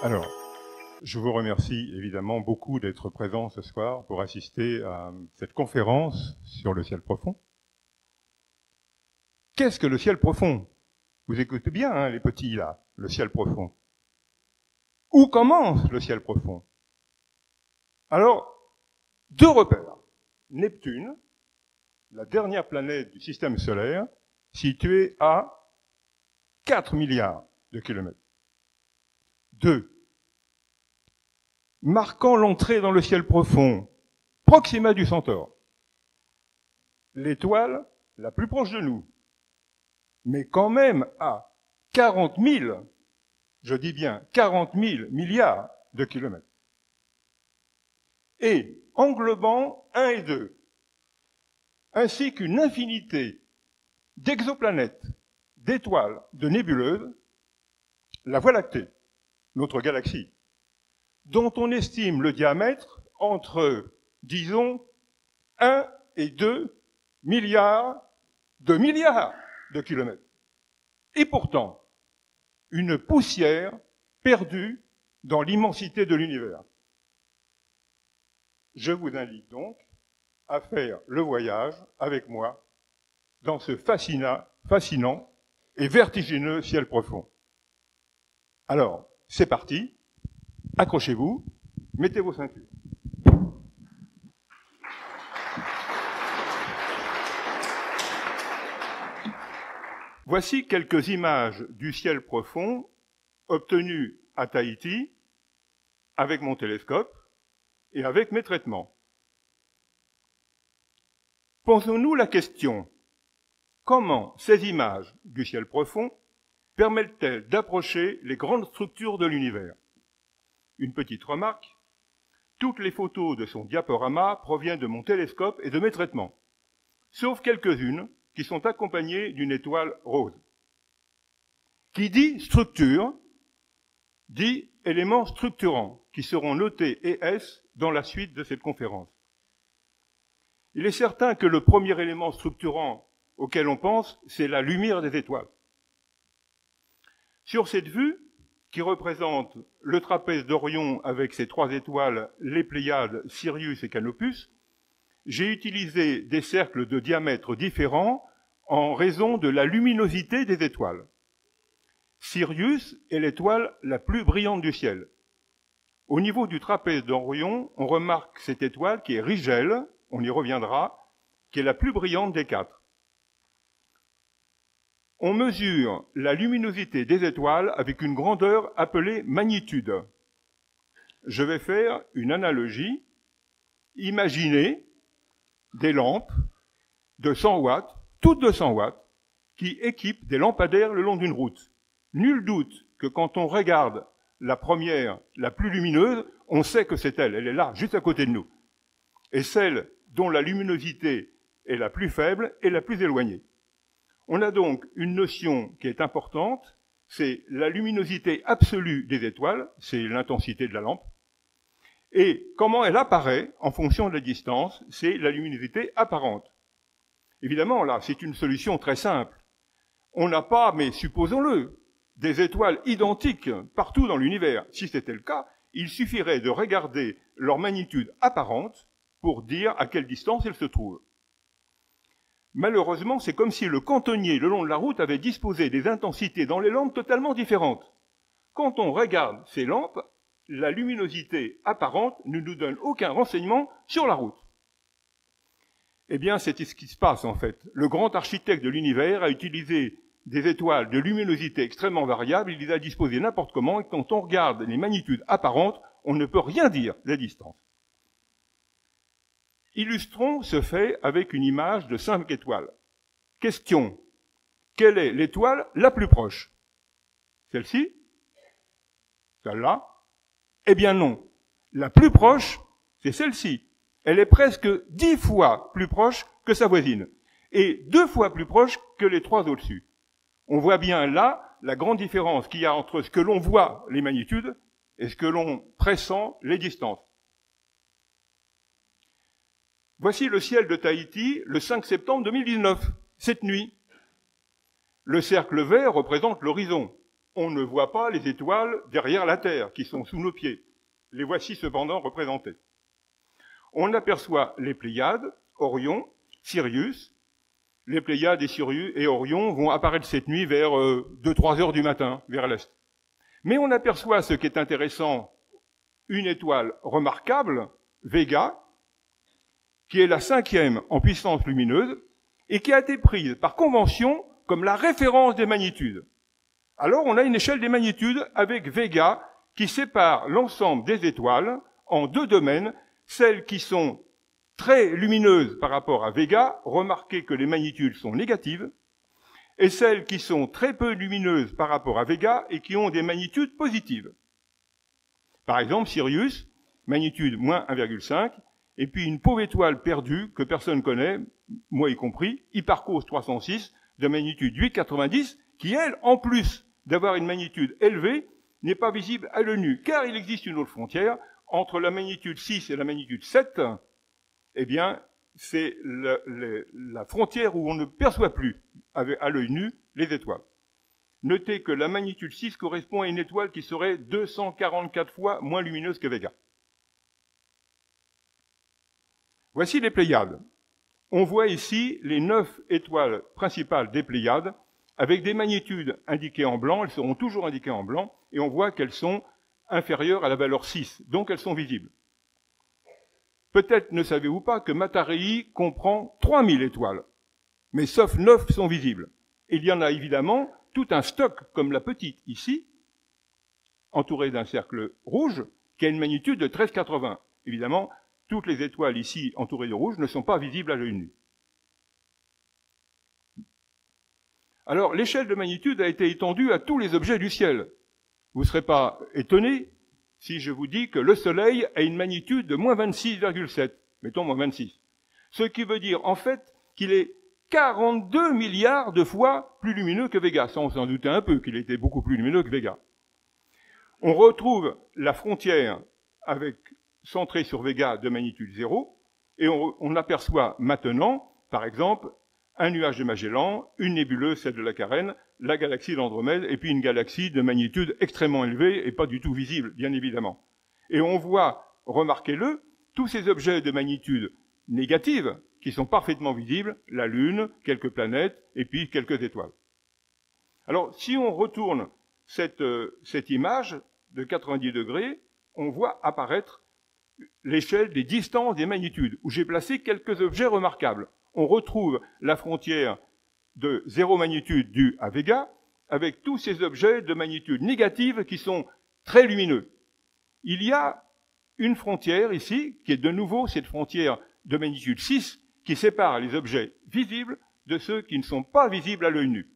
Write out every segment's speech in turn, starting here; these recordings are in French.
Alors, je vous remercie évidemment beaucoup d'être présent ce soir pour assister à cette conférence sur le ciel profond. Qu'est-ce que le ciel profond? Vous écoutez bien, hein, les petits là, le ciel profond. Où commence le ciel profond? Alors, deux repères. Neptune, la dernière planète du système solaire, située à 4 milliards de kilomètres. 2. Marquant l'entrée dans le ciel profond, Proxima du Centaure, l'étoile la plus proche de nous, mais quand même à 40 000, je dis bien 40 000 milliards de kilomètres. Et englobant 1 et 2, ainsi qu'une infinité d'exoplanètes, d'étoiles, de nébuleuses, la Voie lactée, notre galaxie, dont on estime le diamètre entre, disons, 1 et 2 milliards de kilomètres. Et pourtant, une poussière perdue dans l'immensité de l'univers. Je vous invite donc à faire le voyage avec moi dans ce fascinant et vertigineux ciel profond. Alors, c'est parti. Accrochez-vous, mettez vos ceintures. Voici quelques images du ciel profond obtenues à Tahiti avec mon télescope et avec mes traitements. Posons-nous la question, comment ces images du ciel profond permettent-elles d'approcher les grandes structures de l'univers? Une petite remarque, toutes les photos de son diaporama proviennent de mon télescope et de mes traitements, sauf quelques-unes qui sont accompagnées d'une étoile rose. Qui dit structure, dit éléments structurants, qui seront notés ES dans la suite de cette conférence. Il est certain que le premier élément structurant auquel on pense, c'est la lumière des étoiles. Sur cette vue, qui représente le trapèze d'Orion avec ses 3 étoiles, les Pléiades, Sirius et Canopus, j'ai utilisé des cercles de diamètres différents en raison de la luminosité des étoiles. Sirius est l'étoile la plus brillante du ciel. Au niveau du trapèze d'Orion, on remarque cette étoile qui est Rigel, on y reviendra, qui est la plus brillante des 4. On mesure la luminosité des étoiles avec une grandeur appelée magnitude. Je vais faire une analogie. Imaginez des lampes de 100 watts, toutes de 100 watts, qui équipent des lampadaires le long d'une route. Nul doute que quand on regarde la première, la plus lumineuse, on sait que c'est elle est là, juste à côté de nous. Et celle dont la luminosité est la plus faible est la plus éloignée. On a donc une notion qui est importante, c'est la luminosité absolue des étoiles, c'est l'intensité de la lampe, et comment elle apparaît en fonction de la distance, c'est la luminosité apparente. Évidemment, là, c'est une solution très simple. On n'a pas, mais supposons-le, des étoiles identiques partout dans l'univers. Si c'était le cas, il suffirait de regarder leur magnitude apparente pour dire à quelle distance elles se trouvent. Malheureusement, c'est comme si le cantonnier, le long de la route, avait disposé des intensités dans les lampes totalement différentes. Quand on regarde ces lampes, la luminosité apparente ne nous donne aucun renseignement sur la route. Eh bien, c'est ce qui se passe, en fait. Le grand architecte de l'univers a utilisé des étoiles de luminosité extrêmement variables, il les a disposées n'importe comment, et quand on regarde les magnitudes apparentes, on ne peut rien dire des distances. Illustrons ce fait avec une image de 5 étoiles. Question. Quelle est l'étoile la plus proche? Celle-ci? Celle-là? Eh bien non. La plus proche, c'est celle-ci. Elle est presque 10 fois plus proche que sa voisine. Et 2 fois plus proche que les 3 au-dessus. On voit bien là la grande différence qu'il y a entre ce que l'on voit, les magnitudes, et ce que l'on pressent, les distances. Voici le ciel de Tahiti le 5 septembre 2019, cette nuit. Le cercle vert représente l'horizon. on ne voit pas les étoiles derrière la Terre, qui sont sous nos pieds. Les voici cependant représentées. On aperçoit les Pléiades, Orion, Sirius. Les Pléiades et Sirius et Orion vont apparaître cette nuit vers 2-3 heures du matin, vers l'est. Mais on aperçoit ce qui est intéressant, une étoile remarquable, Vega, qui est la 5e en puissance lumineuse et qui a été prise par convention comme la référence des magnitudes. Alors on a une échelle des magnitudes avec Vega qui sépare l'ensemble des étoiles en 2 domaines, celles qui sont très lumineuses par rapport à Vega, remarquez que les magnitudes sont négatives, et celles qui sont très peu lumineuses par rapport à Vega et qui ont des magnitudes positives. Par exemple, Sirius, magnitude moins 1,5, et puis une pauvre étoile perdue que personne connaît, moi y compris, Hipparcos 306, de magnitude 8,90, qui, elle, en plus d'avoir une magnitude élevée, n'est pas visible à l'œil nu, car il existe une autre frontière entre la magnitude 6 et la magnitude 7, eh bien, c'est la frontière où on ne perçoit plus à l'œil nu les étoiles. Notez que la magnitude 6 correspond à une étoile qui serait 244 fois moins lumineuse que Vega. Voici les Pléiades. On voit ici les 9 étoiles principales des Pléiades, avec des magnitudes indiquées en blanc, elles seront toujours indiquées en blanc, et on voit qu'elles sont inférieures à la valeur 6, donc elles sont visibles. Peut-être ne savez-vous pas que Matarei comprend 3000 étoiles, mais sauf 9 sont visibles. Il y en a évidemment tout un stock, comme la petite ici, entourée d'un cercle rouge, qui a une magnitude de 13,80. Évidemment, toutes les étoiles ici entourées de rouge ne sont pas visibles à l'œil nu. Alors, l'échelle de magnitude a été étendue à tous les objets du ciel. Vous ne serez pas étonnés si je vous dis que le Soleil a une magnitude de moins 26,7, mettons moins 26. Ce qui veut dire, en fait, qu'il est 42 milliards de fois plus lumineux que Vega. Ça, on s'en doutait un peu qu'il était beaucoup plus lumineux que Vega. On retrouve la frontière centrée sur Vega de magnitude 0, et on aperçoit maintenant, par exemple, un nuage de Magellan, une nébuleuse, celle de la Carène, la galaxie d'Andromède, et puis une galaxie de magnitude extrêmement élevée et pas du tout visible, bien évidemment. Et on voit, remarquez-le, tous ces objets de magnitude négative qui sont parfaitement visibles, la Lune, quelques planètes, et puis quelques étoiles. Alors, si on retourne cette image de 90 degrés, on voit apparaître l'échelle des distances des magnitudes, où j'ai placé quelques objets remarquables. On retrouve la frontière de 0 magnitude due à Vega, avec tous ces objets de magnitude négative qui sont très lumineux. Il y a une frontière ici, qui est de nouveau cette frontière de magnitude 6, qui sépare les objets visibles de ceux qui ne sont pas visibles à l'œil nu.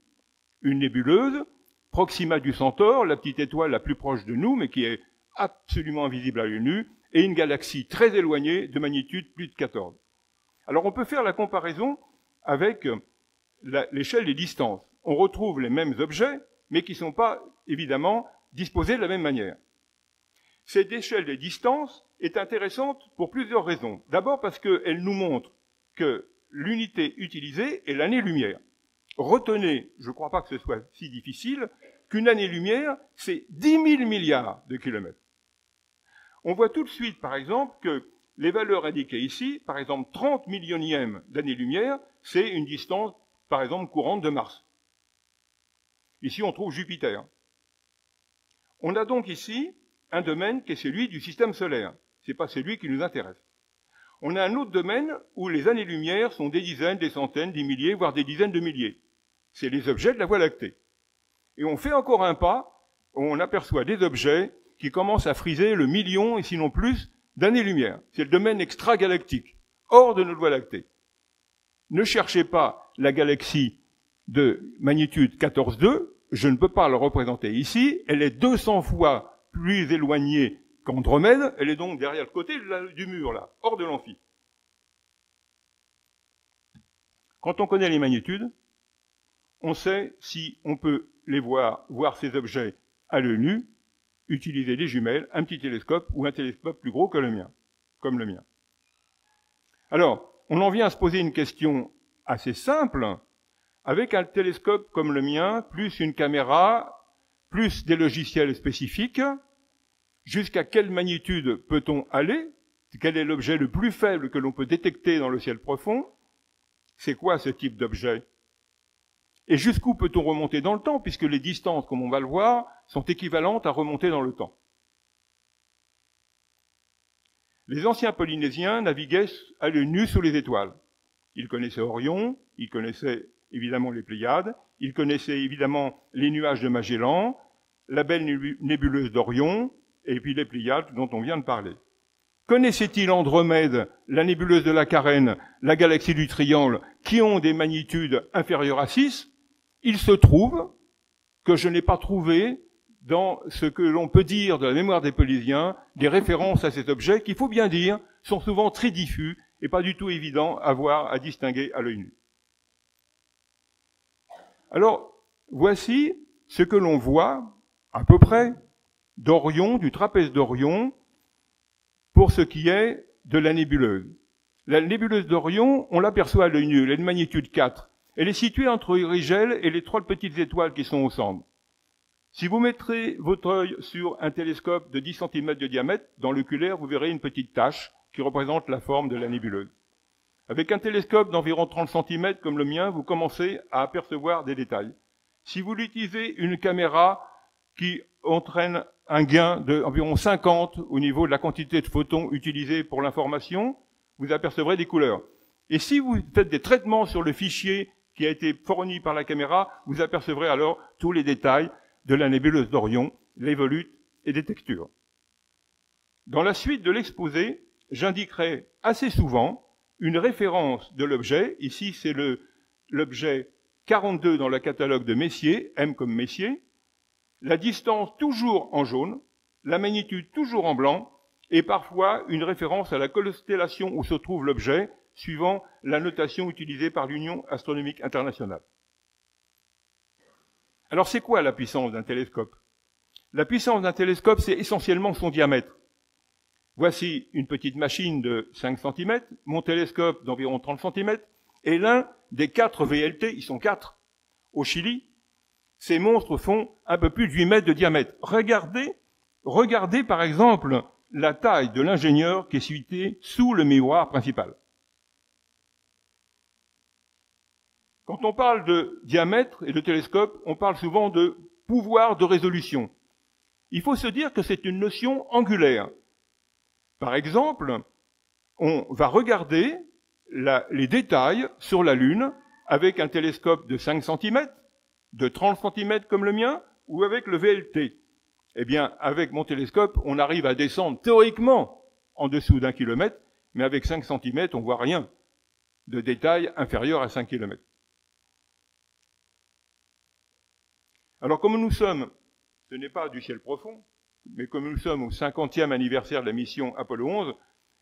Une nébuleuse, Proxima du Centaure, la petite étoile la plus proche de nous, mais qui est absolument invisible à l'œil nu, et une galaxie très éloignée de magnitude plus de 14. Alors on peut faire la comparaison avec l'échelle des distances. On retrouve les mêmes objets, mais qui ne sont pas, évidemment, disposés de la même manière. Cette échelle des distances est intéressante pour plusieurs raisons. D'abord parce qu'elle nous montre que l'unité utilisée est l'année-lumière. Retenez, je ne crois pas que ce soit si difficile, qu'une année-lumière, c'est 10 000 milliards de kilomètres. On voit tout de suite, par exemple, que les valeurs indiquées ici, par exemple 30 millionièmes d'année-lumière, c'est une distance, par exemple, courante de Mars. Ici, on trouve Jupiter. On a donc ici un domaine qui est celui du système solaire. Ce n'est pas celui qui nous intéresse. On a un autre domaine où les années-lumière sont des dizaines, des centaines, des milliers, voire des dizaines de milliers. C'est les objets de la Voie lactée. Et on fait encore un pas, où on aperçoit des objets qui commencent à friser le million, et sinon plus, d'années-lumière. C'est le domaine extragalactique, hors de notre Voie lactée. Ne cherchez pas la galaxie de magnitude 14,2, je ne peux pas la représenter ici, elle est 200 fois plus éloignée qu'Andromède, elle est donc derrière le côté du mur, là, hors de l'amphi. Quand on connaît les magnitudes, on sait si on peut les voir ces objets à l'œil nu, utiliser des jumelles, un petit télescope ou un télescope plus gros que le mien, comme le mien. Alors, on en vient à se poser une question assez simple. Avec un télescope comme le mien, plus une caméra, plus des logiciels spécifiques. Jusqu'à quelle magnitude peut-on aller? Quel est l'objet le plus faible que l'on peut détecter dans le ciel profond? C'est quoi ce type d'objet? Et jusqu'où peut-on remonter dans le temps, puisque les distances, comme on va le voir, sont équivalentes à remonter dans le temps. Les anciens Polynésiens naviguaient à l'œil nu sous les étoiles. Ils connaissaient Orion, ils connaissaient évidemment les Pléiades, ils connaissaient évidemment les nuages de Magellan, la belle nébuleuse d'Orion, et puis les Pléiades dont on vient de parler. Connaissait-il Andromède, la nébuleuse de la Carène, la galaxie du Triangle, qui ont des magnitudes inférieures à 6? Il se trouve que je n'ai pas trouvé dans ce que l'on peut dire de la mémoire des Polynésiens des références à ces objets qui, il faut bien dire, sont souvent très diffus et pas du tout évidents à voir, à distinguer à l'œil nu. Alors, voici ce que l'on voit, à peu près, d'Orion, du trapèze d'Orion, pour ce qui est de la nébuleuse. La nébuleuse d'Orion, on l'aperçoit à l'œil nu, elle est de magnitude 4. Elle est située entre Rigel et les 3 petites étoiles qui sont au centre. Si vous mettrez votre œil sur un télescope de 10 cm de diamètre, dans l'oculaire, vous verrez une petite tache qui représente la forme de la nébuleuse. Avec un télescope d'environ 30 cm comme le mien, vous commencez à apercevoir des détails. Si vous utilisez une caméra qui entraîne un gain d'environ 50 au niveau de la quantité de photons utilisés pour l'information, vous apercevrez des couleurs. Et si vous faites des traitements sur le fichier qui a été fourni par la caméra, vous apercevrez alors tous les détails de la nébuleuse d'Orion, les volutes et des textures. Dans la suite de l'exposé, j'indiquerai assez souvent une référence de l'objet. Ici, c'est l'objet 42 dans le catalogue de Messier, M comme Messier, la distance toujours en jaune, la magnitude toujours en blanc, et parfois une référence à la constellation où se trouve l'objet, suivant la notation utilisée par l'Union astronomique internationale. Alors c'est quoi la puissance d'un télescope? La puissance d'un télescope, c'est essentiellement son diamètre. Voici une petite machine de 5 cm, mon télescope d'environ 30 cm, et l'un des 4 VLT, ils sont 4, au Chili. Ces monstres font un peu plus de 8 mètres de diamètre. Regardez par exemple la taille de l'ingénieur qui est situé sous le miroir principal. Quand on parle de diamètre et de télescope, on parle souvent de pouvoir de résolution. Il faut se dire que c'est une notion angulaire. Par exemple, on va regarder les détails sur la Lune avec un télescope de 5 cm, de 30 cm comme le mien, ou avec le VLT. Eh bien, avec mon télescope, on arrive à descendre théoriquement en dessous d'1 km, mais avec 5 cm, on voit rien de détails inférieurs à 5 km. Alors, comme nous sommes, ce n'est pas du ciel profond, mais comme nous sommes au 50e anniversaire de la mission Apollo 11,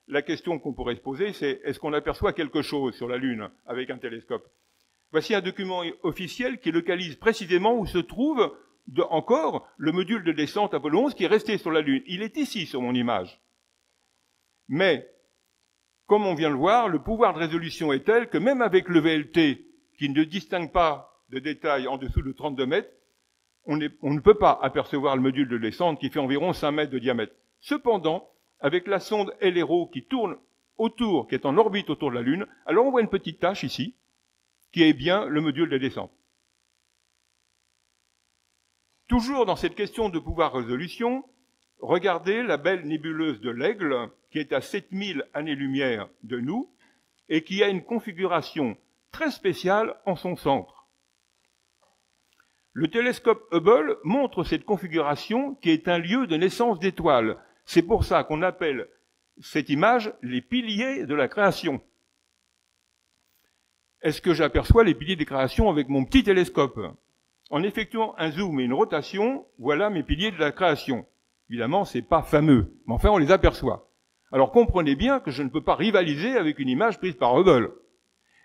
la question qu'on pourrait se poser, c'est est-ce qu'on aperçoit quelque chose sur la Lune avec un télescope? Voici un document officiel qui localise précisément où se trouve encore le module de descente Apollo 11 qui est resté sur la Lune. Il est ici sur mon image. Mais, comme on vient de le voir, le pouvoir de résolution est tel que même avec le VLT, qui ne distingue pas de détails en dessous de 32 mètres, on ne peut pas apercevoir le module de descente qui fait environ 5 mètres de diamètre. Cependant, avec la sonde LRO qui tourne autour, qui est en orbite autour de la Lune, alors on voit une petite tache ici, qui est bien le module de descente. Toujours dans cette question de pouvoir résolution, regardez la belle nébuleuse de l'Aigle, qui est à 7000 années-lumière de nous, et qui a une configuration très spéciale en son centre. Le télescope Hubble montre cette configuration qui est un lieu de naissance d'étoiles. C'est pour ça qu'on appelle cette image les piliers de la création. Est-ce que j'aperçois les piliers de création avec mon petit télescope? En effectuant un zoom et une rotation, voilà mes piliers de la création. Évidemment, c'est pas fameux, mais enfin on les aperçoit. Alors comprenez bien que je ne peux pas rivaliser avec une image prise par Hubble.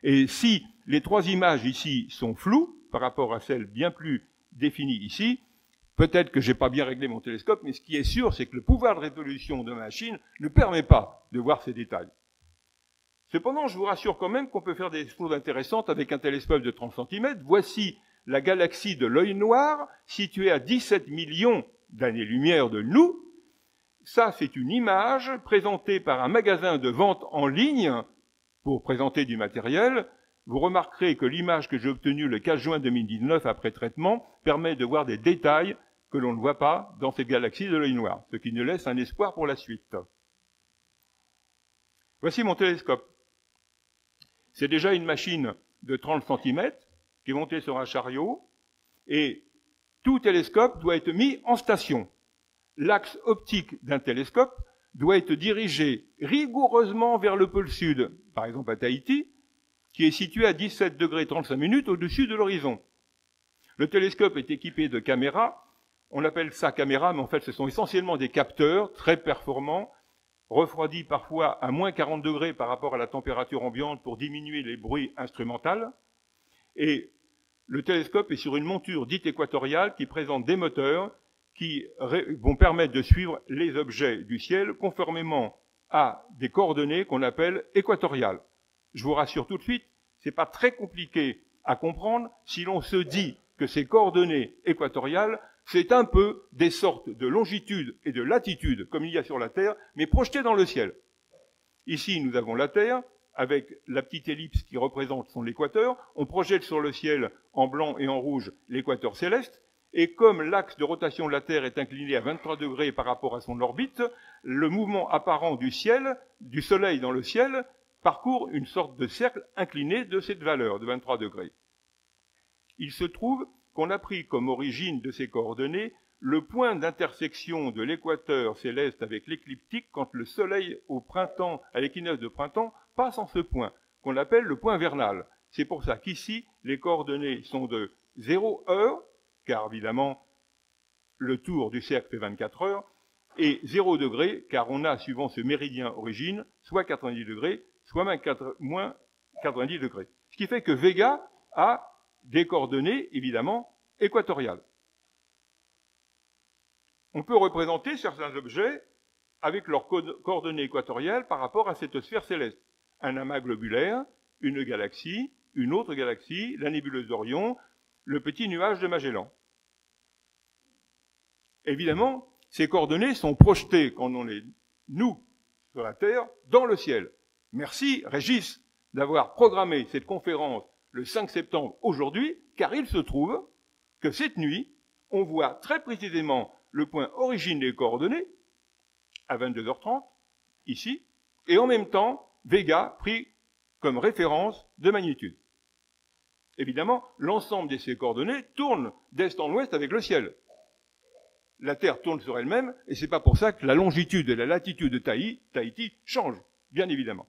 Et si les 3 images ici sont floues, par rapport à celles bien plus définies ici, peut-être que j'ai pas bien réglé mon télescope, mais ce qui est sûr, c'est que le pouvoir de résolution de ma machine ne permet pas de voir ces détails. Cependant, je vous rassure quand même qu'on peut faire des choses intéressantes avec un télescope de 30 cm. Voici la galaxie de l'œil noir, située à 17 millions d'années-lumière de nous. Ça, c'est une image présentée par un magasin de vente en ligne pour présenter du matériel. Vous remarquerez que l'image que j'ai obtenue le 15 juin 2019 après traitement permet de voir des détails que l'on ne voit pas dans cette galaxie de l'œil noir, ce qui nous laisse un espoir pour la suite. Voici mon télescope. C'est déjà une machine de 30 cm qui est montée sur un chariot, et tout télescope doit être mis en station. L'axe optique d'un télescope doit être dirigé rigoureusement vers le pôle sud, par exemple à Tahiti, qui est situé à 17 degrés 35 minutes au-dessus de l'horizon. Le télescope est équipé de caméras. On appelle ça caméra, mais en fait, ce sont essentiellement des capteurs très performants, refroidis parfois à moins 40 degrés par rapport à la température ambiante pour diminuer les bruits instrumentaux. Et le télescope est sur une monture dite équatoriale qui présente des moteurs qui vont permettre de suivre les objets du ciel conformément à des coordonnées qu'on appelle équatoriales. Je vous rassure tout de suite, ce n'est pas très compliqué à comprendre si l'on se dit que ces coordonnées équatoriales, c'est un peu des sortes de longitude et de latitude, comme il y a sur la Terre, mais projetées dans le ciel. Ici, nous avons la Terre, avec la petite ellipse qui représente son équateur. On projette sur le ciel, en blanc et en rouge, l'équateur céleste. Et comme l'axe de rotation de la Terre est incliné à 23 degrés par rapport à son orbite, le mouvement apparent du ciel, du Soleil dans le ciel, parcourt une sorte de cercle incliné de cette valeur de 23 degrés. Il se trouve qu'on a pris comme origine de ces coordonnées le point d'intersection de l'équateur céleste avec l'écliptique quand le Soleil au printemps, à l'équinoxe de printemps, passe en ce point, qu'on appelle le point vernal. C'est pour ça qu'ici, les coordonnées sont de 0 heure, car évidemment, le tour du cercle fait 24 heures, et 0 degré, car on a, suivant ce méridien origine, soit 90 degrés, soit moins 90 degrés. Ce qui fait que Vega a des coordonnées, évidemment, équatoriales. On peut représenter certains objets avec leurs coordonnées équatoriales par rapport à cette sphère céleste. Un amas globulaire, une galaxie, une autre galaxie, la nébuleuse d'Orion, le petit nuage de Magellan. Évidemment, ces coordonnées sont projetées, quand on est, nous, sur la Terre, dans le ciel. Merci, Régis, d'avoir programmé cette conférence le 5 septembre aujourd'hui, car il se trouve que cette nuit, on voit très précisément le point origine des coordonnées, à 22h30, ici, et en même temps, Vega pris comme référence de magnitude. Évidemment, l'ensemble de ces coordonnées tourne d'est en ouest avec le ciel. La Terre tourne sur elle-même, et c'est pas pour ça que la longitude et la latitude de Tahiti changent, bien évidemment.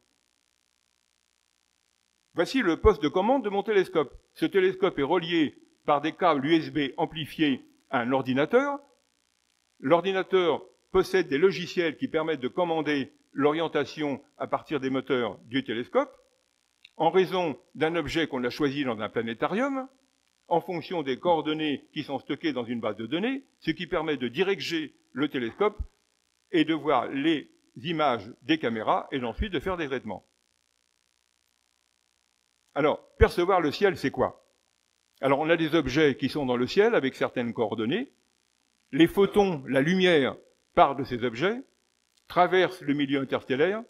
Voici le poste de commande de mon télescope. Ce télescope est relié par des câbles USB amplifiés à un ordinateur. L'ordinateur possède des logiciels qui permettent de commander l'orientation à partir des moteurs du télescope, en raison d'un objet qu'on a choisi dans un planétarium, en fonction des coordonnées qui sont stockées dans une base de données, ce qui permet de diriger le télescope et de voir les images des caméras et ensuite de faire des traitements. Alors, percevoir le ciel, c'est quoi? Alors, on a des objets qui sont dans le ciel avec certaines coordonnées. Les photons, la lumière, part de ces objets, traverse le milieu interstellaire,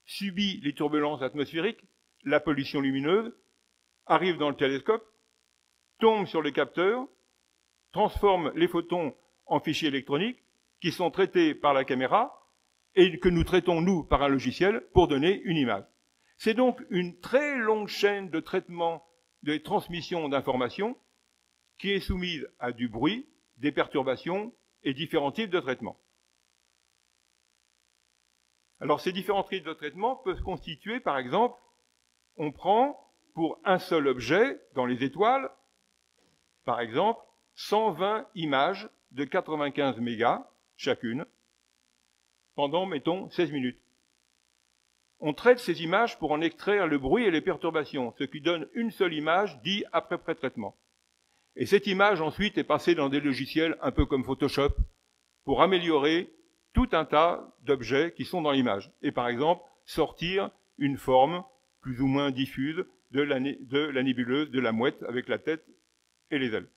subit les turbulences atmosphériques, la pollution lumineuse, arrive dans le télescope, tombe sur le capteur, transforme les photons en fichiers électroniques qui sont traités par la caméra et que nous traitons, nous, par un logiciel pour donner une image. C'est donc une très longue chaîne de traitement, de transmission d'informations qui est soumise à du bruit, des perturbations et différents types de traitements. Alors, ces différents types de traitements peuvent constituer, par exemple, on prend pour un seul objet dans les étoiles, par exemple, 120 images de 95 mégas chacune pendant, mettons, 16 minutes. On traite ces images pour en extraire le bruit et les perturbations, ce qui donne une seule image dit après pré-traitement. Et cette image ensuite est passée dans des logiciels un peu comme Photoshop pour améliorer tout un tas d'objets qui sont dans l'image. Et par exemple, sortir une forme plus ou moins diffuse de la nébuleuse de la Mouette avec la tête et les ailes.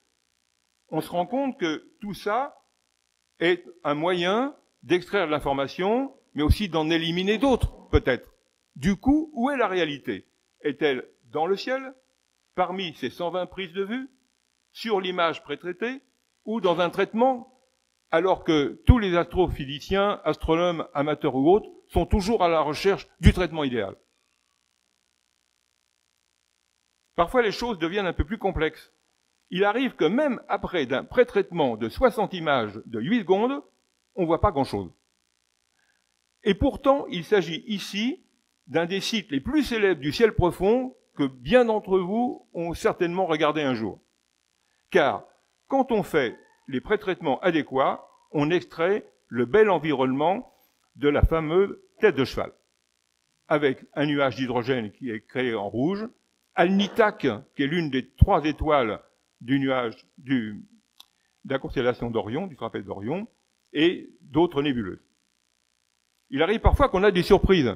On se rend compte que tout ça est un moyen d'extraire de l'information, mais aussi d'en éliminer d'autres, peut-être. Du coup, où est la réalité? Est-elle dans le ciel, parmi ces 120 prises de vue, sur l'image prétraitée, ou dans un traitement, alors que tous les astrophysiciens, astronomes, amateurs ou autres, sont toujours à la recherche du traitement idéal? Parfois, les choses deviennent un peu plus complexes. Il arrive que même après d'un pré-traitement de 60 images de 8 secondes, on ne voit pas grand-chose. Et pourtant, il s'agit ici d'un des sites les plus célèbres du ciel profond que bien d'entre vous ont certainement regardé un jour. Car quand on fait les pré-traitements adéquats, on extrait le bel environnement de la fameuse tête de cheval, avec un nuage d'hydrogène qui est créé en rouge, Alnitak, qui est l'une des 3 étoiles du nuage de la constellation d'Orion, du trapèze d'Orion, et d'autres nébuleuses. Il arrive parfois qu'on a des surprises.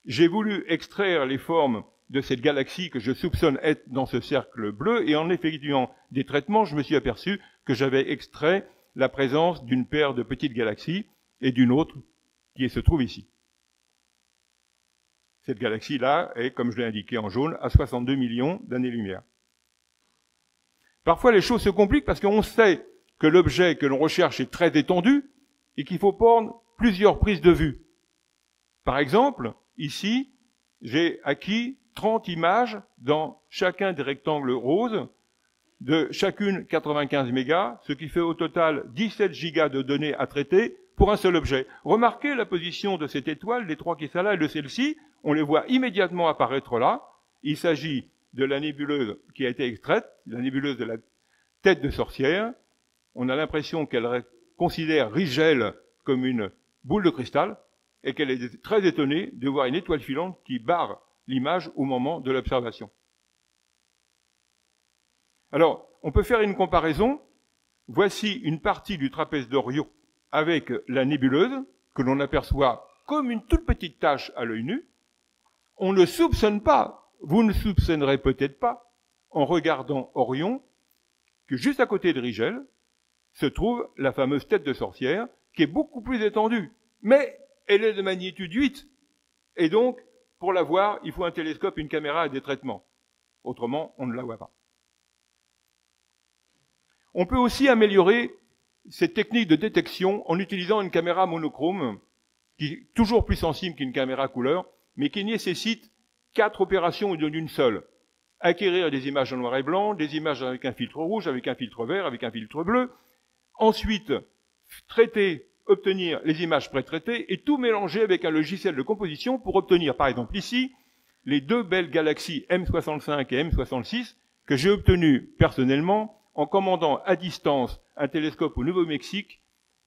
J'ai voulu extraire les formes de cette galaxie que je soupçonne être dans ce cercle bleu, et en effectuant des traitements, je me suis aperçu que j'avais extrait la présence d'une paire de petites galaxies et d'une autre qui se trouve ici. Cette galaxie-là est, comme je l'ai indiqué en jaune, à 62 millions d'années-lumière. Parfois, les choses se compliquent parce qu'on sait que l'objet que l'on recherche est très étendu et qu'il faut prendre plusieurs prises de vue. Par exemple, ici, j'ai acquis 30 images dans chacun des rectangles roses, de chacune 95 mégas, ce qui fait au total 17 gigas de données à traiter pour un seul objet. Remarquez la position de cette étoile, des 3 qui sont là et de celle-ci, on les voit immédiatement apparaître là. Il s'agit de la nébuleuse qui a été extraite, la nébuleuse de la tête de sorcière. On a l'impression qu'elle considère Rigel comme une boule de cristal et qu'elle est très étonnée de voir une étoile filante qui barre l'image au moment de l'observation. Alors, on peut faire une comparaison. Voici une partie du trapèze d'Orion avec la nébuleuse que l'on aperçoit comme une toute petite tache à l'œil nu. On ne soupçonne pas, vous ne soupçonnerez peut-être pas, en regardant Orion, que juste à côté de Rigel se trouve la fameuse tête de sorcière, qui est beaucoup plus étendue. Mais elle est de magnitude 8. Et donc, pour la voir, il faut un télescope, une caméra et des traitements. Autrement, on ne la voit pas. On peut aussi améliorer cette technique de détection en utilisant une caméra monochrome, qui est toujours plus sensible qu'une caméra couleur, mais qui nécessite 4 opérations au lieu d'une seule. Acquérir des images en noir et blanc, des images avec un filtre rouge, avec un filtre vert, avec un filtre bleu. Ensuite, traiter, obtenir les images pré-traitées et tout mélanger avec un logiciel de composition pour obtenir, par exemple ici, les 2 belles galaxies M65 et M66 que j'ai obtenues personnellement en commandant à distance un télescope au Nouveau-Mexique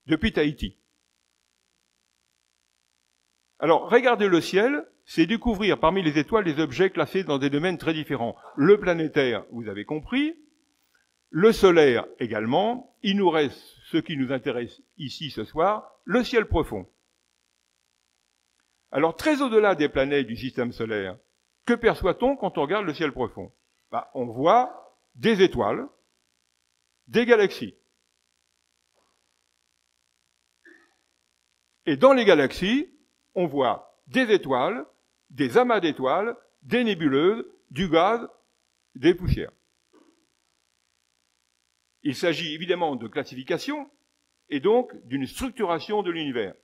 depuis Tahiti. Alors, regarder le ciel, c'est découvrir parmi les étoiles des objets classés dans des domaines très différents. Le planétaire, vous avez compris, le solaire également. Il nous reste ce qui nous intéresse ici ce soir, le ciel profond. Alors, très au-delà des planètes du système solaire, que perçoit-on quand on regarde le ciel profond? On voit des étoiles, des galaxies. Et dans les galaxies, on voit des étoiles, des amas d'étoiles, des nébuleuses, du gaz, des poussières. Il s'agit évidemment de classification et donc d'une structuration de l'univers.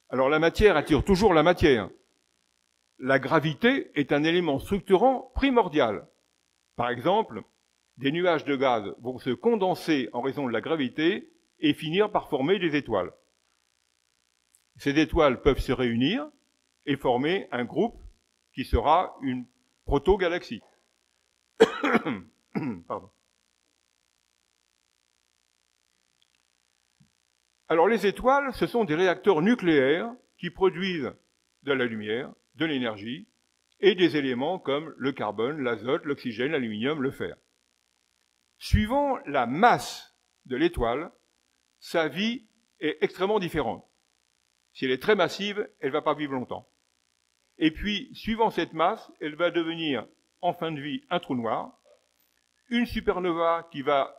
Alors la matière attire toujours la matière. La gravité est un élément structurant primordial. Par exemple, des nuages de gaz vont se condenser en raison de la gravité et finir par former des étoiles. Ces étoiles peuvent se réunir et former un groupe qui sera une proto-galaxie. Pardon. Alors les étoiles, ce sont des réacteurs nucléaires qui produisent de la lumière, de l'énergie et des éléments comme le carbone, l'azote, l'oxygène, l'aluminium, le fer. Suivant la masse de l'étoile, sa vie est extrêmement différente. Si elle est très massive, elle ne va pas vivre longtemps. Et puis, suivant cette masse, elle va devenir en fin de vie un trou noir, une supernova qui va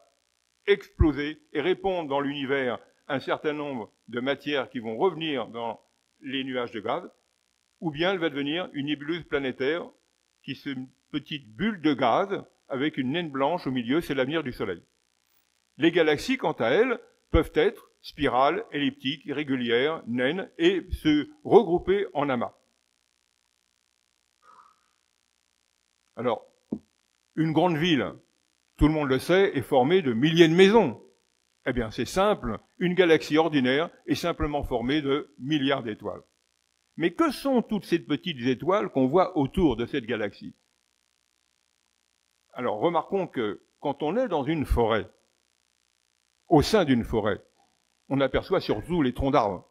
exploser et répondre dans l'univers à un certain nombre de matières qui vont revenir dans les nuages de gaz, ou bien elle va devenir une nébuleuse planétaire qui est une petite bulle de gaz avec une naine blanche au milieu, c'est l'avenir du Soleil. Les galaxies, quant à elles, peuvent être spirales, elliptiques, irrégulières, naines, et se regrouper en amas. Alors, une grande ville, tout le monde le sait, est formée de milliers de maisons. Eh bien, c'est simple, une galaxie ordinaire est simplement formée de milliards d'étoiles. Mais que sont toutes ces petites étoiles qu'on voit autour de cette galaxie? Alors, remarquons que quand on est dans une forêt, au sein d'une forêt, on aperçoit surtout les troncs d'arbres.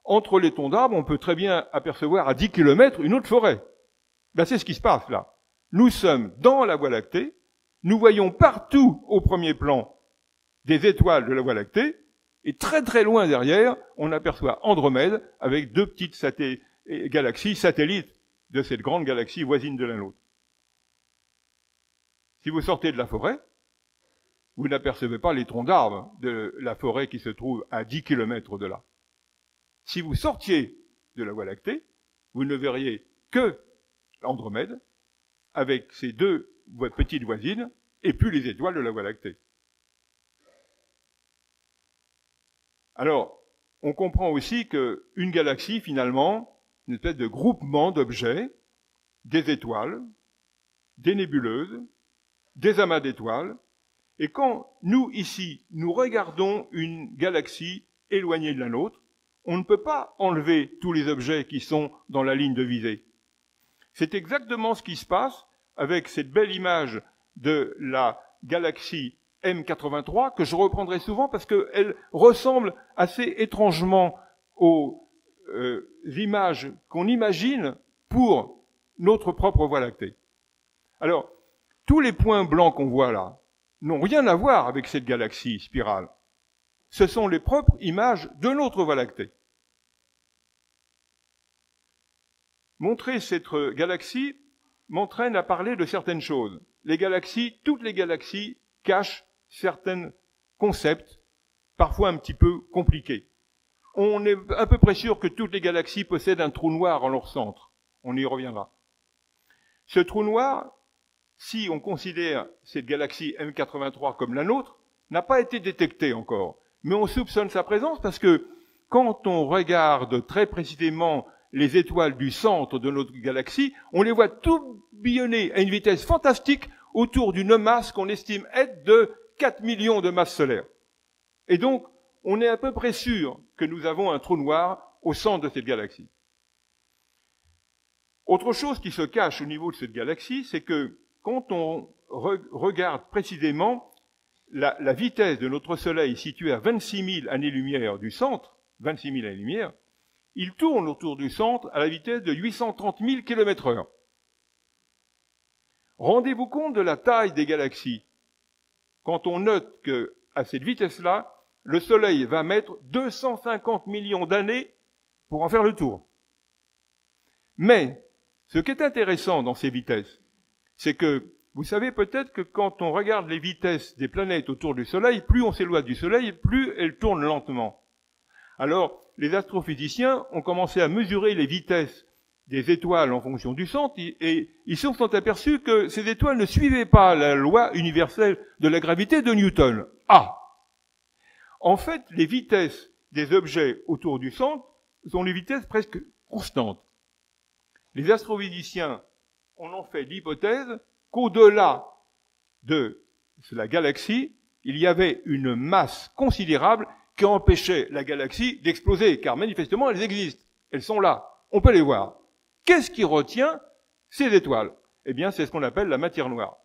Entre les troncs d'arbres, on peut très bien apercevoir à 10 km une autre forêt. Ben, c'est ce qui se passe là. Nous sommes dans la Voie lactée, nous voyons partout au premier plan des étoiles de la Voie lactée, et très très loin derrière, on aperçoit Andromède avec deux petites galaxies satellites de cette grande galaxie voisine de l'un l'autre. Si vous sortez de la forêt, vous n'apercevez pas les troncs d'arbres de la forêt qui se trouve à 10 km de là. Si vous sortiez de la Voie lactée, vous ne verriez que Andromède avec ses deux petites voisines et plus les étoiles de la Voie lactée. Alors, on comprend aussi qu'une galaxie, finalement, une espèce de groupement d'objets, des étoiles, des nébuleuses, des amas d'étoiles, et quand nous, ici, nous regardons une galaxie éloignée de la nôtre, on ne peut pas enlever tous les objets qui sont dans la ligne de visée. C'est exactement ce qui se passe avec cette belle image de la galaxie M83, que je reprendrai souvent parce qu'elle ressemble assez étrangement aux images qu'on imagine pour notre propre Voie lactée. Alors, tous les points blancs qu'on voit là n'ont rien à voir avec cette galaxie spirale. Ce sont les propres images de notre Voie lactée. Montrer cette galaxie m'entraîne à parler de certaines choses. Les galaxies, toutes les galaxies cachent certains concepts, parfois un petit peu compliqués. On est à peu près sûr que toutes les galaxies possèdent un trou noir en leur centre. On y reviendra. Ce trou noir, si on considère cette galaxie M83 comme la nôtre, n'a pas été détecté encore. Mais on soupçonne sa présence parce que quand on regarde très précisément les étoiles du centre de notre galaxie, on les voit tourbillonner à une vitesse fantastique autour d'une masse qu'on estime être de 4 millions de masses solaires. Et donc, on est à peu près sûr que nous avons un trou noir au centre de cette galaxie. Autre chose qui se cache au niveau de cette galaxie, c'est que quand on regarde précisément la vitesse de notre Soleil située à 26 000 années-lumière du centre, 26 000 années-lumière, il tourne autour du centre à la vitesse de 830 000 km/h. Rendez-vous compte de la taille des galaxies. Quand on note qu'à cette vitesse-là, le Soleil va mettre 250 millions d'années pour en faire le tour. Mais, ce qui est intéressant dans ces vitesses, c'est que, vous savez peut-être que quand on regarde les vitesses des planètes autour du Soleil, plus on s'éloigne du Soleil, plus elles tournent lentement. Alors, les astrophysiciens ont commencé à mesurer les vitesses des étoiles en fonction du centre, et ils se sont aperçus que ces étoiles ne suivaient pas la loi universelle de la gravité de Newton. Ah! En fait, les vitesses des objets autour du centre sont des vitesses presque constantes. Les astrophysiciens en ont fait l'hypothèse qu'au-delà de la galaxie, il y avait une masse considérable qui empêchait la galaxie d'exploser, car manifestement elles existent, elles sont là, on peut les voir. Qu'est-ce qui retient ces étoiles? Eh bien, c'est ce qu'on appelle la matière noire.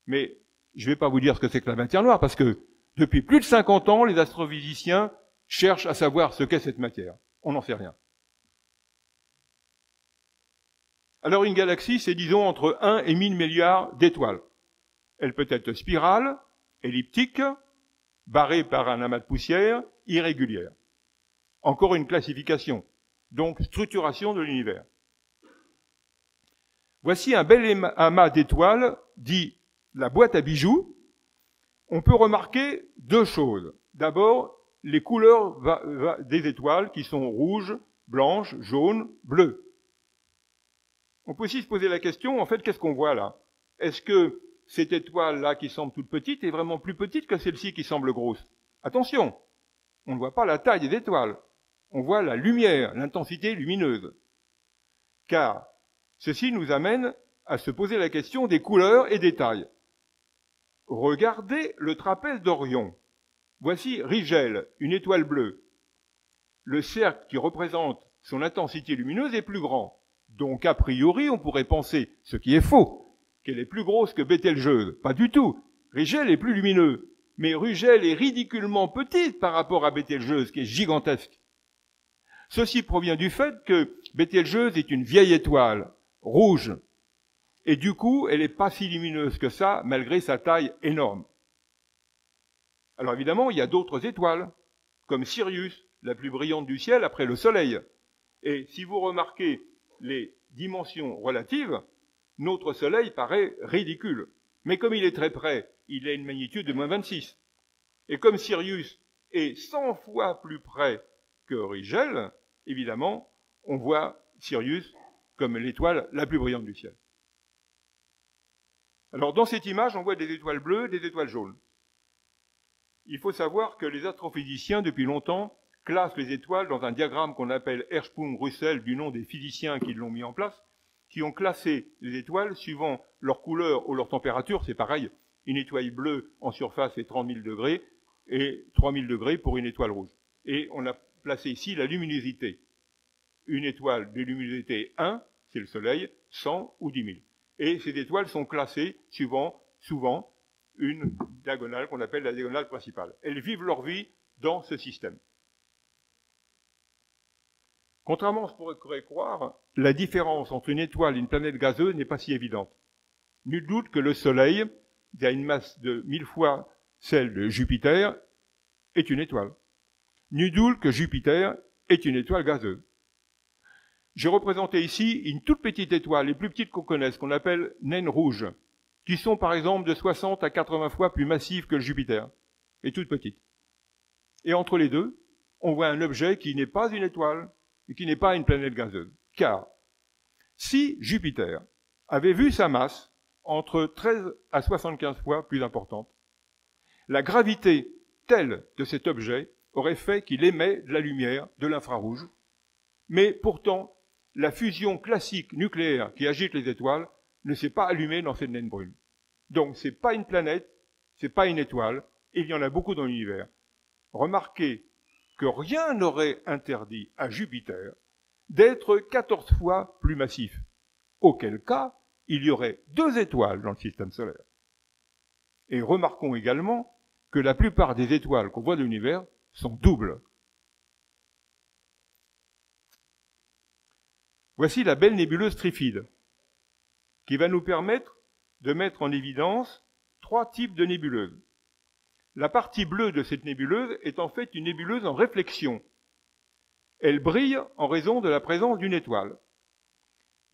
Mais je ne vais pas vous dire ce que c'est que la matière noire, parce que depuis plus de 50 ans, les astrophysiciens cherchent à savoir ce qu'est cette matière. On n'en sait rien. Alors une galaxie, c'est disons entre 1 et 1000 milliards d'étoiles. Elle peut être spirale, elliptique, barrée par un amas de poussière, irrégulière. Encore une classification, donc structuration de l'univers. Voici un bel amas d'étoiles, dit la boîte à bijoux. On peut remarquer deux choses. D'abord, les couleurs des étoiles qui sont rouges, blanches, jaunes, bleues. On peut aussi se poser la question, en fait, qu'est-ce qu'on voit là? Est-ce que cette étoile-là qui semble toute petite est vraiment plus petite que celle-ci qui semble grosse? Attention, on ne voit pas la taille des étoiles. On voit la lumière, l'intensité lumineuse. Car ceci nous amène à se poser la question des couleurs et des tailles. Regardez le trapèze d'Orion. Voici Rigel, une étoile bleue. Le cercle qui représente son intensité lumineuse est plus grand. Donc, a priori, on pourrait penser, ce qui est faux, qu'elle est plus grosse que Bételgeuse. Pas du tout. Rigel est plus lumineux. Mais Rigel est ridiculement petite par rapport à Bételgeuse, qui est gigantesque. Ceci provient du fait que Bételgeuse est une vieille étoile, rouge. Et du coup, elle n'est pas si lumineuse que ça, malgré sa taille énorme. Alors évidemment, il y a d'autres étoiles, comme Sirius, la plus brillante du ciel après le Soleil. Et si vous remarquez les dimensions relatives, notre Soleil paraît ridicule. Mais comme il est très près, il a une magnitude de -26. Et comme Sirius est 100 fois plus près que Rigel, évidemment, on voit Sirius comme l'étoile la plus brillante du ciel. Alors dans cette image, on voit des étoiles bleues, des étoiles jaunes. Il faut savoir que les astrophysiciens, depuis longtemps, classent les étoiles dans un diagramme qu'on appelle Hertzsprung-Russell, du nom des physiciens qui l'ont mis en place, qui ont classé les étoiles suivant leur couleur ou leur température. C'est pareil, une étoile bleue en surface est 30 000 degrés, et 3000 degrés pour une étoile rouge. Et on a placé ici la luminosité. Une étoile de luminosité 1, c'est le Soleil, 100 ou 10 000. Et ces étoiles sont classées suivant, souvent, une diagonale qu'on appelle la diagonale principale. Elles vivent leur vie dans ce système. Contrairement à ce qu'on pourrait croire, la différence entre une étoile et une planète gazeuse n'est pas si évidente. Nul doute que le Soleil, qui a une masse de 1000 fois celle de Jupiter, est une étoile. Nul doute que Jupiter est une étoile gazeuse. J'ai représenté ici une toute petite étoile, les plus petites qu'on connaisse, qu'on appelle naines rouges, qui sont par exemple de 60 à 80 fois plus massives que le Jupiter, et toutes petites. Et entre les deux, on voit un objet qui n'est pas une étoile et qui n'est pas une planète gazeuse. Car si Jupiter avait vu sa masse entre 13 à 75 fois plus importante, la gravité telle de cet objet aurait fait qu'il émet de la lumière, de l'infrarouge, mais pourtant, la fusion classique nucléaire qui agite les étoiles ne s'est pas allumée dans cette naine brune. Donc, ce n'est pas une planète, ce n'est pas une étoile, et il y en a beaucoup dans l'univers. Remarquez que rien n'aurait interdit à Jupiter d'être 14 fois plus massif, auquel cas, il y aurait 2 étoiles dans le système solaire. Et remarquons également que la plupart des étoiles qu'on voit dans l'univers sont doubles. Voici la belle nébuleuse Trifide, qui va nous permettre de mettre en évidence 3 types de nébuleuses. La partie bleue de cette nébuleuse est en fait une nébuleuse en réflexion. Elle brille en raison de la présence d'une étoile.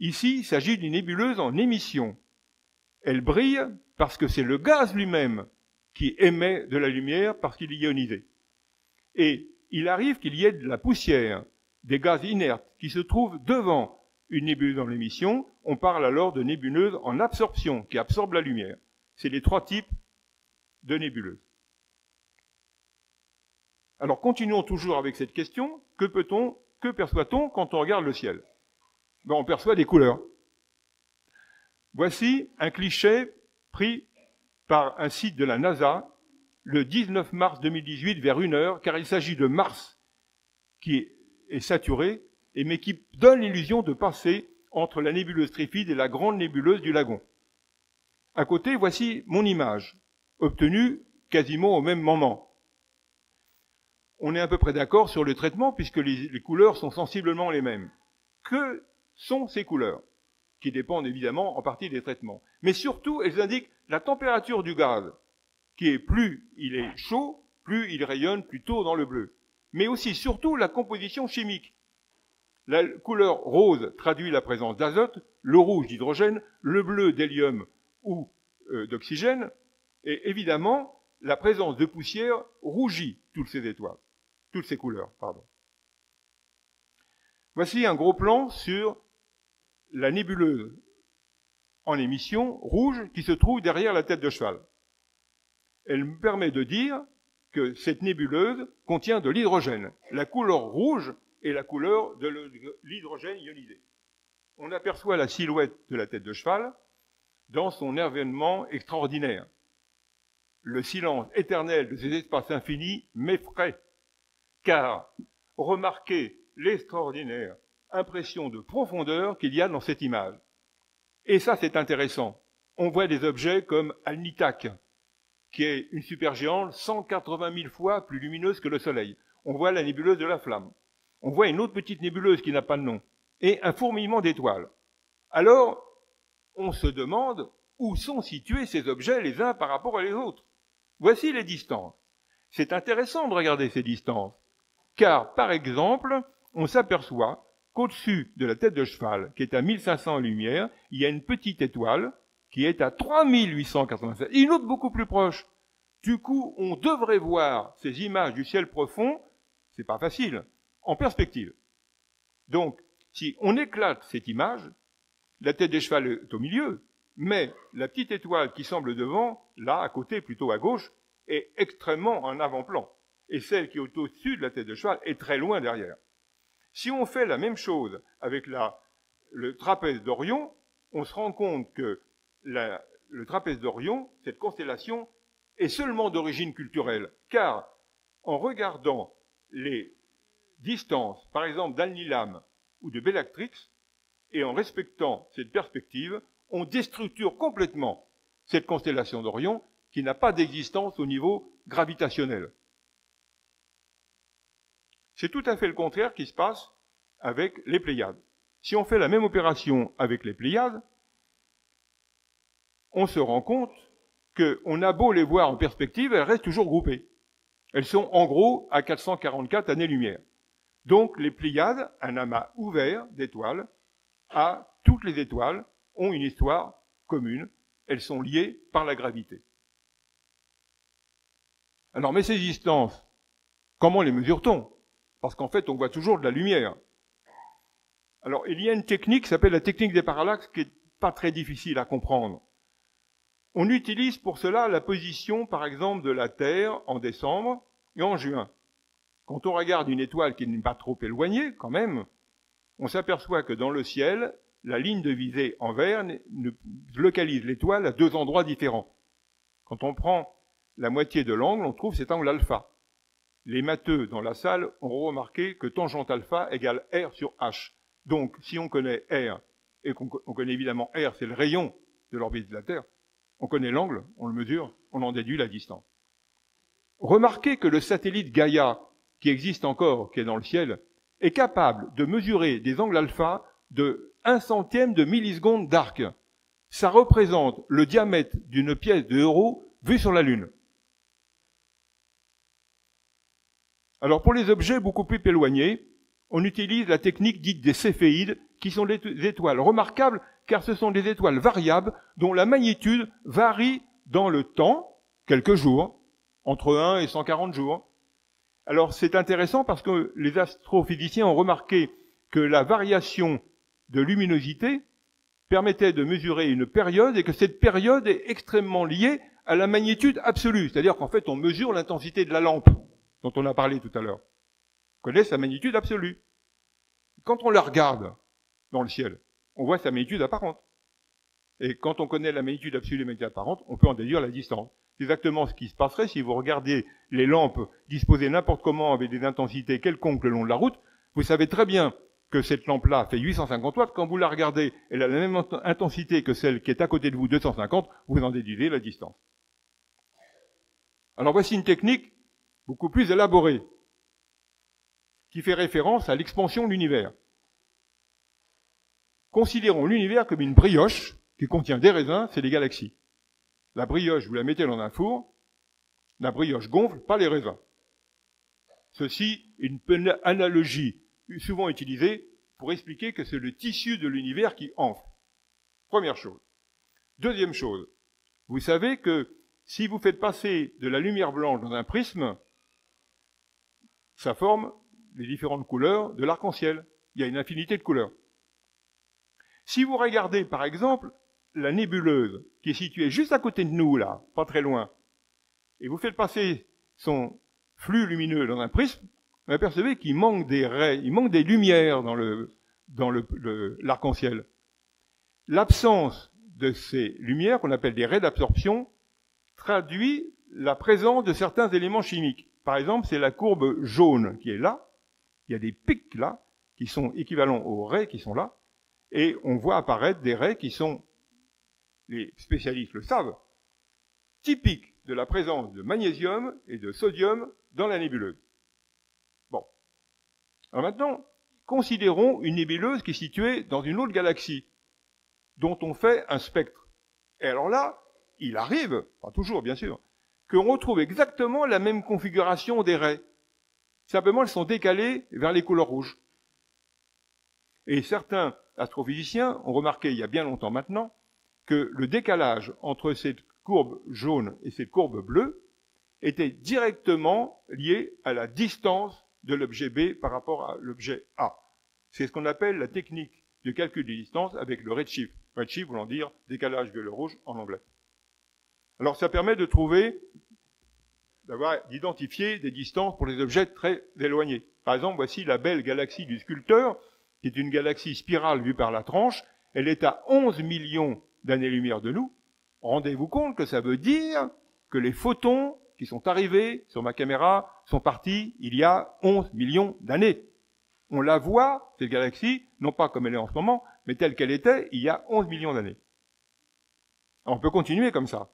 Ici, il s'agit d'une nébuleuse en émission. Elle brille parce que c'est le gaz lui-même qui émet de la lumière parce qu'il est ionisé. Et il arrive qu'il y ait de la poussière, des gaz inertes qui se trouvent devant une nébuleuse en émission. On parle alors de nébuleuse en absorption, qui absorbe la lumière. C'est les 3 types de nébuleuses. Alors continuons toujours avec cette question. Que perçoit-on quand on regarde le ciel? On perçoit des couleurs. Voici un cliché pris par un site de la NASA le 19 mars 2018 vers 1h, car il s'agit de Mars qui est saturé, mais qui donne l'illusion de passer entre la nébuleuse Trifide et la grande nébuleuse du Lagon. À côté, voici mon image, obtenue quasiment au même moment. On est à peu près d'accord sur le traitement, puisque les couleurs sont sensiblement les mêmes. Que sont ces couleurs? Qui dépendent évidemment en partie des traitements. Mais surtout, elles indiquent la température du gaz, qui est plus il est chaud, plus il rayonne plutôt dans le bleu. Mais aussi, surtout, la composition chimique. La couleur rose traduit la présence d'azote, le rouge d'hydrogène, le bleu d'hélium ou d'oxygène, et évidemment, la présence de poussière rougit toutes ces étoiles, toutes ces couleurs, pardon. Voici un gros plan sur la nébuleuse en émission rouge qui se trouve derrière la tête de cheval. Elle me permet de dire que cette nébuleuse contient de l'hydrogène. La couleur rouge est la couleur de l'hydrogène ionisé. On aperçoit la silhouette de la tête de cheval dans son événement extraordinaire. Le silence éternel de ces espaces infinis m'effraie, car remarquez l'extraordinaire impression de profondeur qu'il y a dans cette image. Et ça, c'est intéressant. On voit des objets comme Alnitak, qui est une supergéante 180 000 fois plus lumineuse que le Soleil. On voit la nébuleuse de la Flamme. On voit une autre petite nébuleuse qui n'a pas de nom. Et un fourmillement d'étoiles. Alors, on se demande où sont situés ces objets les uns par rapport à les autres. Voici les distances. C'est intéressant de regarder ces distances. Car, par exemple, on s'aperçoit qu'au-dessus de la tête de cheval, qui est à 1500 lumières, il y a une petite étoile qui est à 3887, et une autre beaucoup plus proche. Du coup, on devrait voir ces images du ciel profond, c'est pas facile, en perspective. Donc, si on éclate cette image, la tête de cheval est au milieu, mais la petite étoile qui semble devant, là, à côté, plutôt à gauche, est extrêmement en avant-plan. Et celle qui est au-dessus de la tête de cheval est très loin derrière. Si on fait la même chose avec le trapèze d'Orion, on se rend compte que le trapèze d'Orion, cette constellation, est seulement d'origine culturelle, car en regardant les distances, par exemple d'Alnilam ou de Bellatrix, et en respectant cette perspective, on déstructure complètement cette constellation d'Orion qui n'a pas d'existence au niveau gravitationnel. C'est tout à fait le contraire qui se passe avec les Pléiades. Si on fait la même opération avec les Pléiades, on se rend compte qu'on a beau les voir en perspective, elles restent toujours groupées. Elles sont en gros à 444 années-lumière. Donc les Pléiades, un amas ouvert d'étoiles, toutes les étoiles ont une histoire commune. Elles sont liées par la gravité. Alors, mais ces distances, comment les mesure-t-on? Parce qu'en fait, on voit toujours de la lumière. Alors, il y a une technique qui s'appelle la technique des parallaxes qui n'est pas très difficile à comprendre. On utilise pour cela la position, par exemple, de la Terre en décembre et en juin. Quand on regarde une étoile qui n'est pas trop éloignée, quand même, on s'aperçoit que dans le ciel, la ligne de visée en vert localise l'étoile à deux endroits différents. Quand on prend la moitié de l'angle, on trouve cet angle alpha. Les matheux dans la salle ont remarqué que tangente alpha égale R sur H. Donc, si on connaît R, et qu'on connaît évidemment R, c'est le rayon de l'orbite de la Terre, on connaît l'angle, on le mesure, on en déduit la distance. Remarquez que le satellite Gaïa, qui existe encore, qui est dans le ciel, est capable de mesurer des angles alpha de 1/100 de milliseconde d'arc. Ça représente le diamètre d'une pièce de euro vue sur la Lune. Alors pour les objets beaucoup plus éloignés, on utilise la technique dite des céphéides, qui sont des étoiles remarquables car ce sont des étoiles variables dont la magnitude varie dans le temps, quelques jours, entre 1 et 140 jours. Alors c'est intéressant parce que les astrophysiciens ont remarqué que la variation de luminosité permettait de mesurer une période et que cette période est extrêmement liée à la magnitude absolue. C'est-à-dire qu'en fait on mesure l'intensité de la lampe dont on a parlé tout à l'heure. On connaît sa magnitude absolue. Quand on la regarde dans le ciel, on voit sa magnitude apparente. Et quand on connaît la magnitude absolue et la magnitude apparente, on peut en déduire la distance. C'est exactement ce qui se passerait si vous regardiez les lampes disposées n'importe comment avec des intensités quelconques le long de la route. Vous savez très bien que cette lampe-là fait 850 watts. Quand vous la regardez, elle a la même intensité que celle qui est à côté de vous, 250, vous en déduisez la distance. Alors voici une technique beaucoup plus élaborée qui fait référence à l'expansion de l'univers. Considérons l'univers comme une brioche qui contient des raisins, c'est les galaxies. La brioche, vous la mettez dans un four, la brioche gonfle, pas les raisins. Ceci est une analogie souvent utilisée pour expliquer que c'est le tissu de l'univers qui enfle. Première chose. Deuxième chose, vous savez que si vous faites passer de la lumière blanche dans un prisme, ça forme les différentes couleurs de l'arc-en-ciel. Il y a une infinité de couleurs. Si vous regardez, par exemple, la nébuleuse, qui est située juste à côté de nous, là, pas très loin, et vous faites passer son flux lumineux dans un prisme, vous apercevez qu'il manque des raies, il manque des lumières dans l'arc-en-ciel. L'absence de ces lumières, qu'on appelle des raies d'absorption, traduit la présence de certains éléments chimiques. Par exemple, c'est la courbe jaune qui est là. Il y a des pics là, qui sont équivalents aux raies qui sont là. Et on voit apparaître des raies qui sont, les spécialistes le savent, typiques de la présence de magnésium et de sodium dans la nébuleuse. Bon. Alors maintenant, considérons une nébuleuse qui est située dans une autre galaxie, dont on fait un spectre. Et alors là, il arrive, pas toujours bien sûr, qu'on retrouve exactement la même configuration des raies. Simplement, elles sont décalées vers les couleurs rouges. Et certains astrophysiciens ont remarqué, il y a bien longtemps maintenant, que le décalage entre cette courbe jaune et cette courbe bleue était directement lié à la distance de l'objet B par rapport à l'objet A. C'est ce qu'on appelle la technique de calcul des distances avec le redshift. Redshift voulant dire décalage violet-rouge en anglais. Alors ça permet de trouver, d'identifier des distances pour les objets très éloignés. Par exemple, voici la belle galaxie du Sculpteur, qui est une galaxie spirale vue par la tranche. Elle est à 11 millions d'années-lumière de nous. Rendez-vous compte que ça veut dire que les photons qui sont arrivés sur ma caméra sont partis il y a 11 millions d'années. On la voit, cette galaxie, non pas comme elle est en ce moment, mais telle qu'elle était il y a 11 millions d'années. On peut continuer comme ça.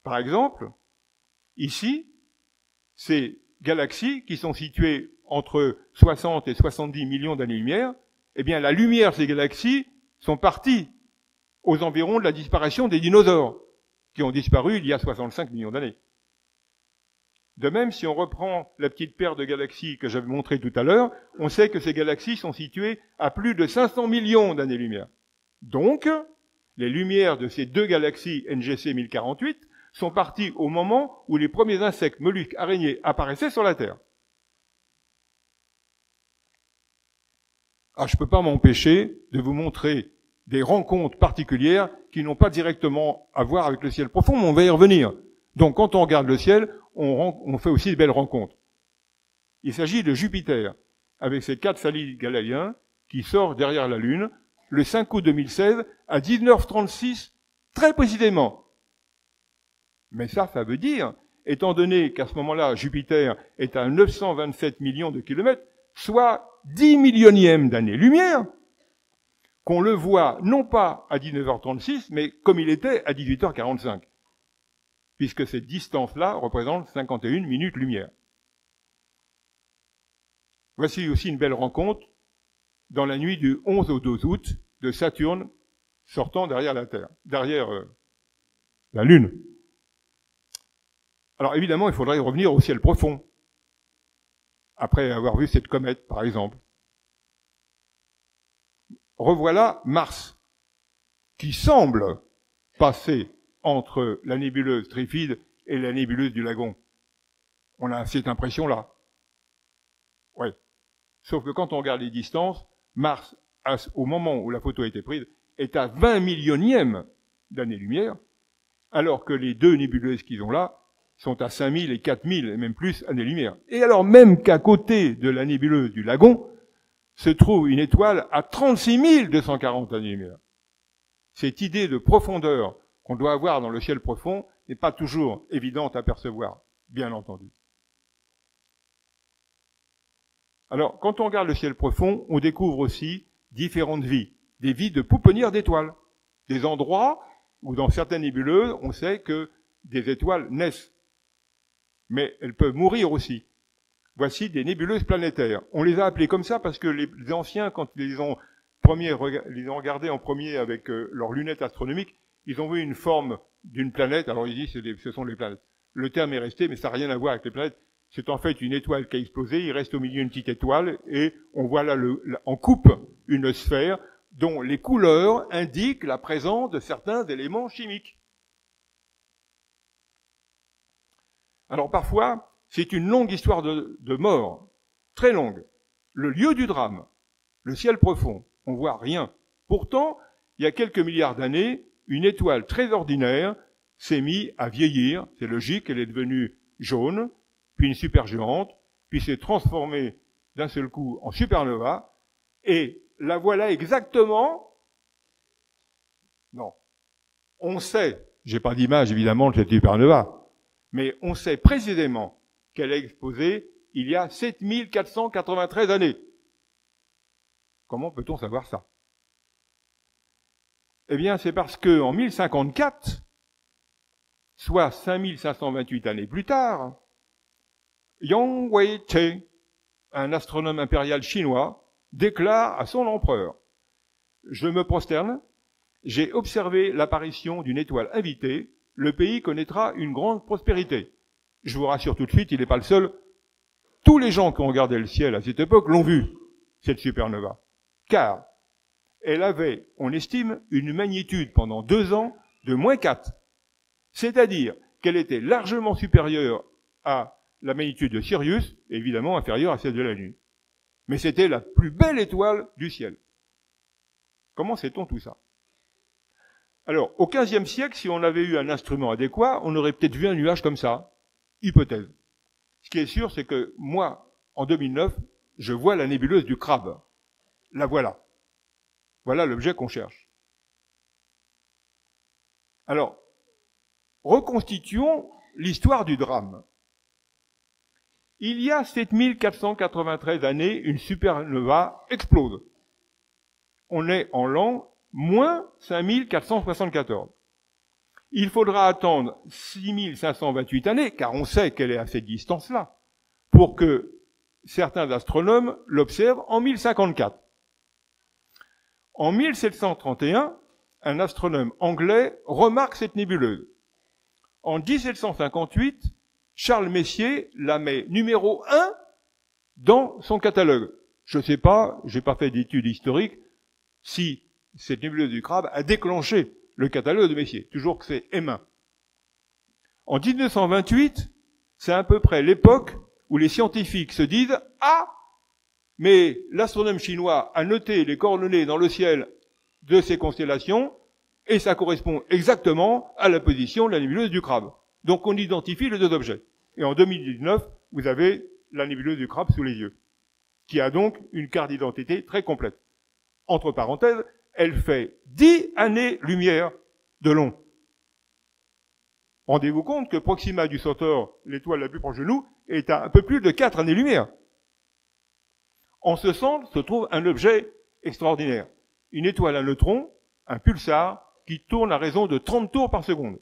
Par exemple, ici, ces galaxies qui sont situées entre 60 et 70 millions d'années-lumière, eh bien, la lumière de ces galaxies sont parties aux environs de la disparition des dinosaures, qui ont disparu il y a 65 millions d'années. De même, si on reprend la petite paire de galaxies que j'avais montrée tout à l'heure, on sait que ces galaxies sont situées à plus de 500 millions d'années-lumière. Donc, les lumières de ces deux galaxies NGC 1048 sont parties au moment où les premiers insectes, mollusques, araignées apparaissaient sur la Terre. Ah, je ne peux pas m'empêcher de vous montrer des rencontres particulières qui n'ont pas directement à voir avec le ciel profond, mais on va y revenir. Donc, quand on regarde le ciel, on fait aussi de belles rencontres. Il s'agit de Jupiter, avec ses 4 satellites galiléens, qui sort derrière la Lune, le 5 août 2016, à 19h36, très précisément. Mais ça veut dire, étant donné qu'à ce moment-là, Jupiter est à 927 millions de kilomètres, soit 10 millionièmes d'années-lumière, qu'on le voit non pas à 19h36, mais comme il était à 18h45. Puisque cette distance-là représente 51 minutes-lumière. Voici aussi une belle rencontre dans la nuit du 11 au 12 août de Saturne sortant derrière la Terre, derrière la Lune. Alors évidemment, il faudrait revenir au ciel profond, après avoir vu cette comète, par exemple. Revoilà Mars, qui semble passer entre la nébuleuse Trifide et la nébuleuse du Lagon. On a cette impression-là. Oui. Sauf que quand on regarde les distances, Mars, au moment où la photo a été prise, est à 20 millionièmes d'années-lumière, alors que les deux nébuleuses qu'ils ont là sont à 5000 et 4000, et même plus, années-lumière. Et alors même qu'à côté de la nébuleuse du Lagon, se trouve une étoile à 36 240 années-lumière. Cette idée de profondeur qu'on doit avoir dans le ciel profond n'est pas toujours évidente à percevoir, bien entendu. Alors, quand on regarde le ciel profond, on découvre aussi différentes vies, des vies de pouponnières d'étoiles, des endroits où dans certaines nébuleuses, on sait que des étoiles naissent, mais elles peuvent mourir aussi. Voici des nébuleuses planétaires. On les a appelées comme ça parce que les anciens, quand ils les ont regardées en premier avec leurs lunettes astronomiques, ils ont vu une forme d'une planète, alors ils disent ce sont les planètes. Le terme est resté, mais ça n'a rien à voir avec les planètes. c'est en fait une étoile qui a explosé, il reste au milieu une petite étoile, et on voit là en coupe une sphère dont les couleurs indiquent la présence de certains éléments chimiques. Alors parfois, c'est une longue histoire de mort, très longue. Le lieu du drame, le ciel profond, on voit rien. Pourtant, il y a quelques milliards d'années, une étoile très ordinaire s'est mise à vieillir, c'est logique, elle est devenue jaune, puis une supergéante, puis s'est transformée d'un seul coup en supernova, et la voilà exactement... Non. On sait, j'ai pas d'image évidemment de cette supernova, mais on sait précisément qu'elle a explosé il y a 7493 années. Comment peut-on savoir ça? Eh bien, c'est parce que en 1054, soit 5528 années plus tard, Yang Wei-che, un astronome impérial chinois, déclare à son empereur « Je me prosterne, j'ai observé l'apparition d'une étoile invitée, le pays connaîtra une grande prospérité. » Je vous rassure tout de suite, il n'est pas le seul. Tous les gens qui ont regardé le ciel à cette époque l'ont vu, cette supernova. Car elle avait, on estime, une magnitude pendant 2 ans de -4. C'est-à-dire qu'elle était largement supérieure à la magnitude de Sirius, et évidemment inférieure à celle de la Lune. Mais c'était la plus belle étoile du ciel. Comment sait-on tout ça? Alors, au XVe siècle, si on avait eu un instrument adéquat, on aurait peut-être vu un nuage comme ça. Hypothèse. Ce qui est sûr, c'est que moi, en 2009, je vois la nébuleuse du Crabe. La voilà. Voilà l'objet qu'on cherche. Alors, reconstituons l'histoire du drame. Il y a 7493 années, une supernova explose. On est en l'an -5474. Il faudra attendre 6528 années, car on sait qu'elle est à cette distance-là, pour que certains astronomes l'observent en 1054. En 1731, un astronome anglais remarque cette nébuleuse. En 1758, Charles Messier la met numéro 1 dans son catalogue. Je ne sais pas, j'ai pas fait d'études historiques, si cette nébuleuse du Crabe a déclenché le catalogue de Messier. Toujours que c'est M1. En 1928, c'est à peu près l'époque où les scientifiques se disent « Ah, mais l'astronome chinois a noté les coordonnées dans le ciel de ces constellations et ça correspond exactement à la position de la nébuleuse du Crabe. » Donc on identifie les 2 objets. Et en 2019, vous avez la nébuleuse du Crabe sous les yeux, qui a donc une carte d'identité très complète. Entre parenthèses, elle fait 10 années-lumière de long. Rendez-vous compte que Proxima du Centaure, l'étoile la plus proche de nous, est à un peu plus de 4 années-lumière. En ce centre se trouve un objet extraordinaire. Une étoile à neutrons, un pulsar, qui tourne à raison de 30 tours par seconde.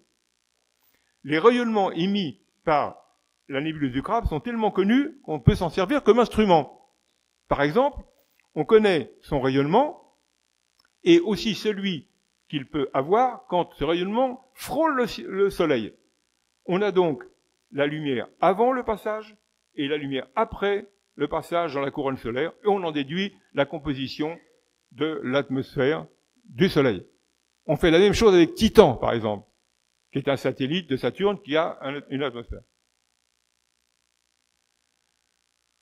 Les rayonnements émis par la nébuleuse du Crabe sont tellement connus qu'on peut s'en servir comme instrument. Par exemple, on connaît son rayonnement et aussi celui qu'il peut avoir quand ce rayonnement frôle le Soleil. On a donc la lumière avant le passage et la lumière après le passage dans la couronne solaire, et on en déduit la composition de l'atmosphère du Soleil. On fait la même chose avec Titan, par exemple, qui est un satellite de Saturne qui a une atmosphère.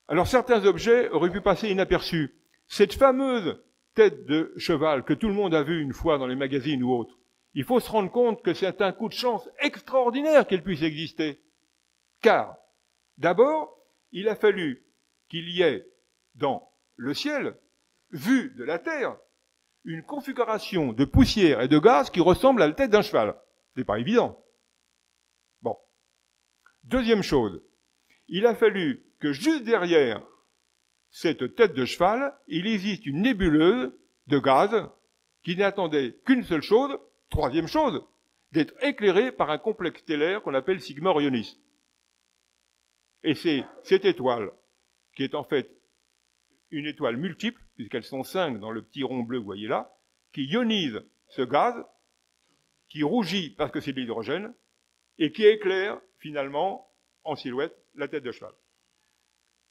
Alors certains objets auraient pu passer inaperçus. Cette fameuse tête de cheval que tout le monde a vue une fois dans les magazines ou autres, il faut se rendre compte que c'est un coup de chance extraordinaire qu'elle puisse exister. Car, d'abord, il a fallu qu'il y ait dans le ciel, vu de la Terre, une configuration de poussière et de gaz qui ressemble à la tête d'un cheval. C'est pas évident. Bon. Deuxième chose, il a fallu que juste derrière cette tête de cheval, il existe une nébuleuse de gaz qui n'attendait qu'une seule chose, troisième chose, d'être éclairée par un complexe stellaire qu'on appelle Sigma Orionis. Et c'est cette étoile, qui est en fait une étoile multiple, puisqu'elles sont 5 dans le petit rond bleu que vous voyez là, qui ionise ce gaz, qui rougit parce que c'est de l'hydrogène, et qui éclaire finalement en silhouette la tête de cheval.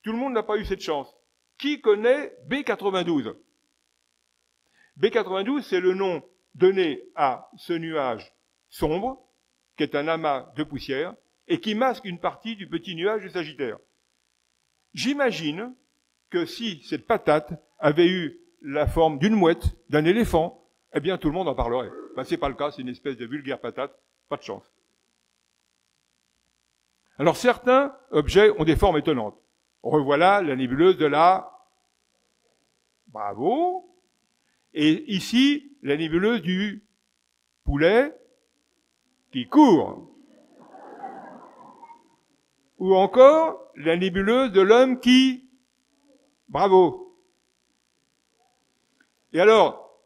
Tout le monde n'a pas eu cette chance. Qui connaît B92? B92, c'est le nom donné à ce nuage sombre, qui est un amas de poussière, et qui masque une partie du petit nuage de Sagittaire. J'imagine que si cette patate avait eu la forme d'une mouette, d'un éléphant, eh bien tout le monde en parlerait. Ben, c'est pas le cas, c'est une espèce de vulgaire patate, pas de chance. Alors certains objets ont des formes étonnantes. Revoilà la nébuleuse de la... Bravo. Et ici, la nébuleuse du poulet qui court. Ou encore, la nébuleuse de l'homme qui... Bravo. Et alors,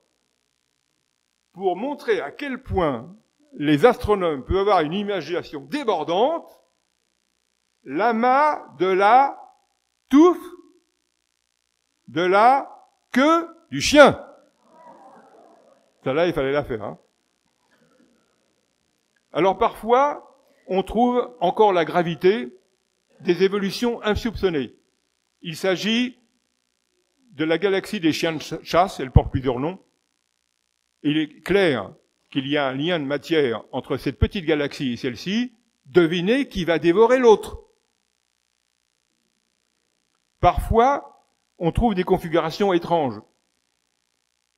pour montrer à quel point les astronomes peuvent avoir une imagination débordante, l'amas de la touffe de la queue du chien. Celle-là, il fallait la faire. Hein. Alors parfois, on trouve encore la gravité des évolutions insoupçonnées. Il s'agit de la galaxie des chiens de chasse, elle porte plusieurs noms. Il est clair qu'il y a un lien de matière entre cette petite galaxie et celle-ci. Devinez qui va dévorer l'autre. Parfois, on trouve des configurations étranges.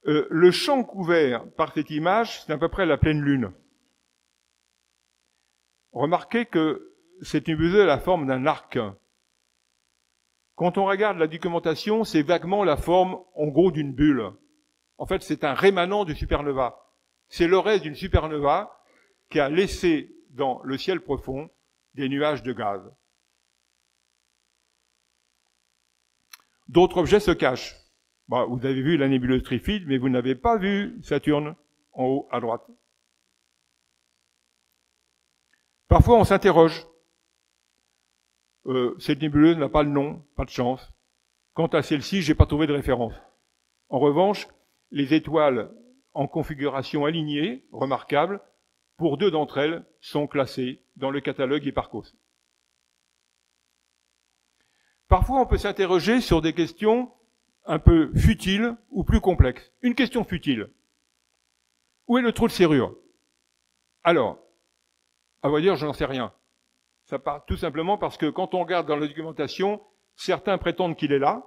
Le champ couvert par cette image, c'est à peu près la pleine lune. Remarquez que cette nébuleuse a la forme d'un arc. Quand on regarde la documentation, c'est vaguement la forme, en gros, d'une bulle. En fait, c'est un rémanent du supernova. C'est le reste d'une supernova qui a laissé dans le ciel profond des nuages de gaz. D'autres objets se cachent. Bah, vous avez vu la nébuleuse Trifide, mais vous n'avez pas vu Saturne en haut à droite. Parfois, on s'interroge. Cette nébuleuse n'a pas le nom, pas de chance. Quant à celle-ci, j'ai pas trouvé de référence. En revanche, les étoiles en configuration alignée, remarquables, pour 2 d'entre elles, sont classées dans le catalogue Hipparcos. Parfois, on peut s'interroger sur des questions un peu futiles ou plus complexes. Une question futile. Où est le trou de serrure? Alors, à vrai dire, je n'en sais rien. Ça part tout simplement parce que quand on regarde dans la documentation, certains prétendent qu'il est là,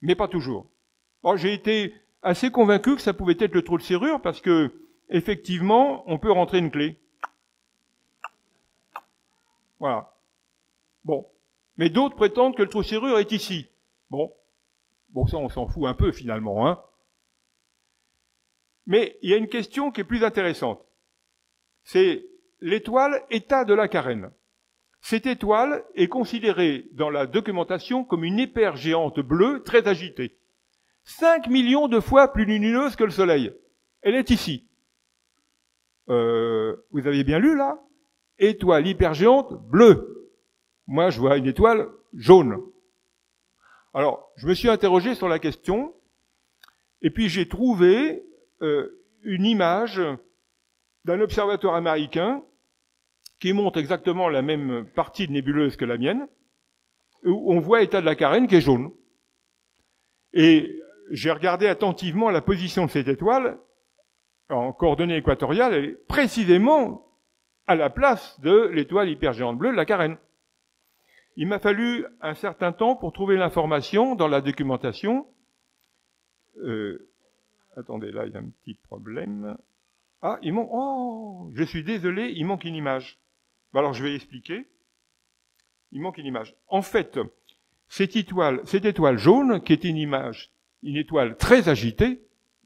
mais pas toujours. Bon, j'ai été assez convaincu que ça pouvait être le trou de serrure parce que, effectivement, on peut rentrer une clé. Voilà. Bon. Mais d'autres prétendent que le trou de serrure est ici. Bon, ça on s'en fout un peu finalement, hein. Mais il y a une question qui est plus intéressante. C'est l'étoile Eta de la Carène. Cette étoile est considérée dans la documentation comme une hypergéante bleue très agitée. 5 millions de fois plus lumineuse que le Soleil. Elle est ici. Vous avez bien lu là? Étoile hypergéante bleue. Moi, je vois une étoile jaune. Alors, je me suis interrogé sur la question, et puis j'ai trouvé une image d'un observatoire américain qui montre exactement la même partie de nébuleuse que la mienne, où on voit Eta de la Carène qui est jaune. Et j'ai regardé attentivement la position de cette étoile, en coordonnées équatoriales, elle est précisément à la place de l'étoile hypergéante bleue de la Carène. Il m'a fallu un certain temps pour trouver l'information dans la documentation. Attendez, là, il y a un petit problème. Ah, il manque... Oh, je suis désolé, il manque une image. Alors, je vais expliquer. Il manque une image. En fait, cette étoile jaune, qui est une étoile très agitée,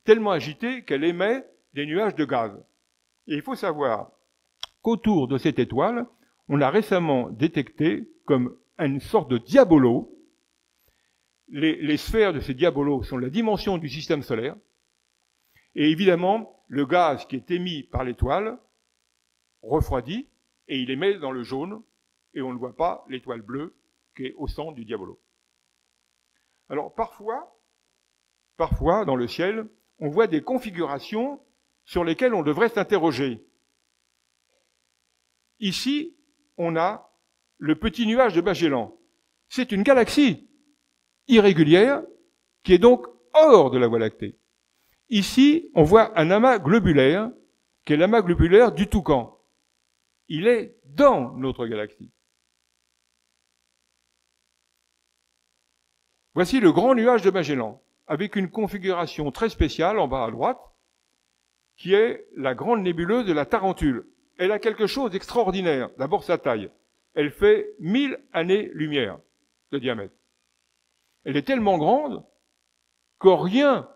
tellement agitée qu'elle émet des nuages de gaz. Et il faut savoir qu'autour de cette étoile, on a récemment détecté comme une sorte de diabolo. Les sphères de ces diabolos sont la dimension du système solaire. Et évidemment, le gaz qui est émis par l'étoile refroidit et il émet dans le jaune et on ne voit pas l'étoile bleue qui est au centre du diabolo. Alors parfois, dans le ciel, on voit des configurations sur lesquelles on devrait s'interroger. Ici, on a le petit nuage de Magellan. C'est une galaxie irrégulière qui est donc hors de la Voie lactée. Ici, on voit un amas globulaire, qui est l'amas globulaire du Toucan. Il est dans notre galaxie. Voici le grand nuage de Magellan, avec une configuration très spéciale en bas à droite, qui est la grande nébuleuse de la Tarentule. Elle a quelque chose d'extraordinaire. D'abord sa taille. Elle fait 1000 années-lumière de diamètre. Elle est tellement grande que rien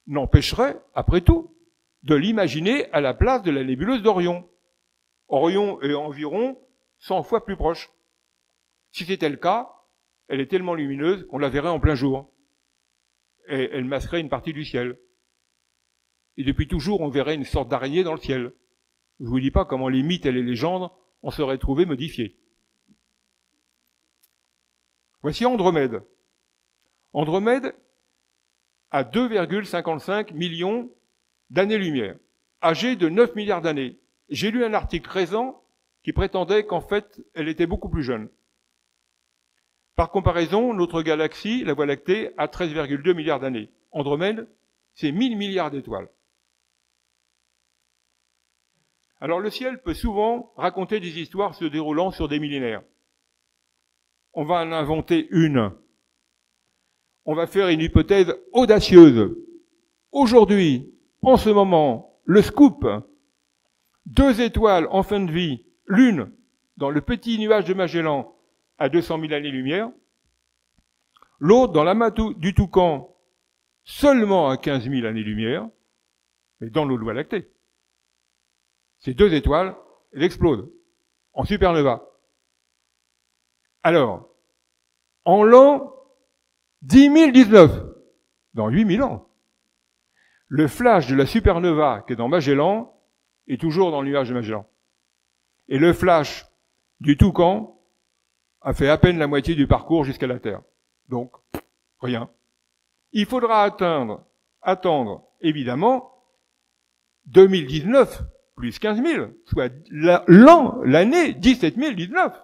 n'empêcherait, après tout, de l'imaginer à la place de la nébuleuse d'Orion. Orion est environ 100 fois plus proche. Si c'était le cas, elle est tellement lumineuse qu'on la verrait en plein jour. Et elle masquerait une partie du ciel. Et depuis toujours, on verrait une sorte d'araignée dans le ciel. Je vous dis pas comment les mythes et les légendes en seraient trouvés modifiés. Voici Andromède. Andromède a 2,55 millions d'années-lumière, âgée de 9 milliards d'années. J'ai lu un article récent qui prétendait qu'en fait, elle était beaucoup plus jeune. Par comparaison, notre galaxie, la Voie lactée, a 13,2 milliards d'années. Andromède, c'est 1000 milliards d'étoiles. Alors le ciel peut souvent raconter des histoires se déroulant sur des millénaires. On va en inventer une. On va faire une hypothèse audacieuse. Aujourd'hui, en ce moment, le scoop, 2 étoiles en fin de vie, l'une dans le petit nuage de Magellan à 200 000 années-lumière, l'autre dans l'amas du Toucan seulement à 15 000 années-lumière, mais dans notre Voie lactée. Ces 2 étoiles, elles explosent en supernova. Alors, en l'an 10 019, dans 8000 ans, le flash de la supernova qui est dans Magellan est toujours dans le nuage de Magellan. Et le flash du Toucan a fait à peine la moitié du parcours jusqu'à la Terre. Donc, rien. Il faudra attendre, évidemment, 2019, plus 15 000, soit l'année 17 019,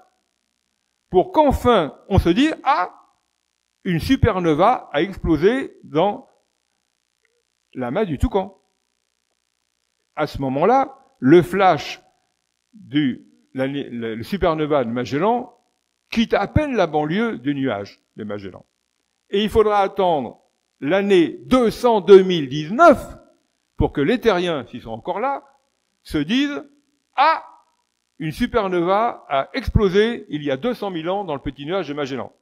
pour qu'enfin on se dise, ah, une supernova a explosé dans l'amas du Toucan. À ce moment-là, le flash le supernova de Magellan quitte à peine la banlieue du nuage de Magellan. Et il faudra attendre l'année 202 019 pour que les terriens, s'ils sont encore là, se disent « Ah, une supernova a explosé il y a 200 000 ans dans le petit nuage de Magellan. »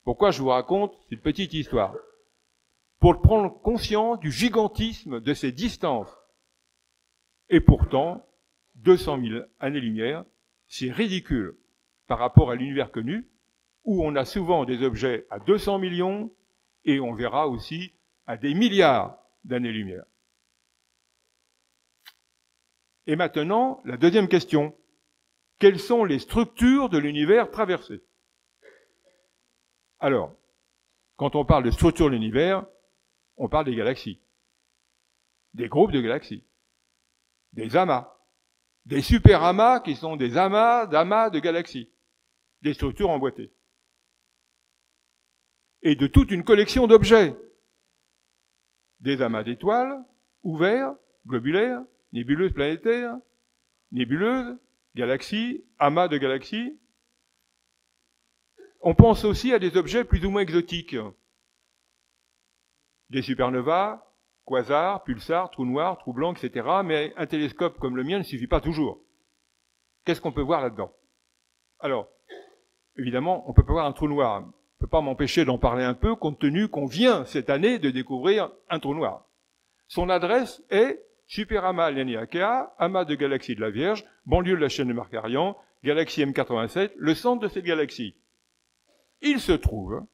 Pourquoi je vous raconte cette petite histoire? Pour prendre conscience du gigantisme de ces distances. Et pourtant, 200 000 années-lumière, c'est ridicule par rapport à l'univers connu, où on a souvent des objets à 200 millions, et on verra aussi à des milliards d'années-lumière. Et maintenant, la deuxième question. Quelles sont les structures de l'univers traversé? Alors, quand on parle de structure de l'univers, on parle des galaxies, des groupes de galaxies, des amas, des superamas qui sont des amas de galaxies, des structures emboîtées, et de toute une collection d'objets, des amas d'étoiles, ouverts, globulaires, nébuleuses planétaires, nébuleuses, galaxies, amas de galaxies. On pense aussi à des objets plus ou moins exotiques. Des supernovas, quasars, pulsars, trous noirs, trous blancs, etc. Mais un télescope comme le mien ne suffit pas toujours. Qu'est-ce qu'on peut voir là-dedans? Alors, évidemment, on peut pas voir un trou noir. On ne peut pas m'empêcher d'en parler un peu, compte tenu qu'on vient cette année de découvrir un trou noir. Son adresse est Superamas Laniakea, amas de galaxies de la Vierge, banlieue de la chaîne de Markarian, galaxie M87, le centre de cette galaxie. Il se trouve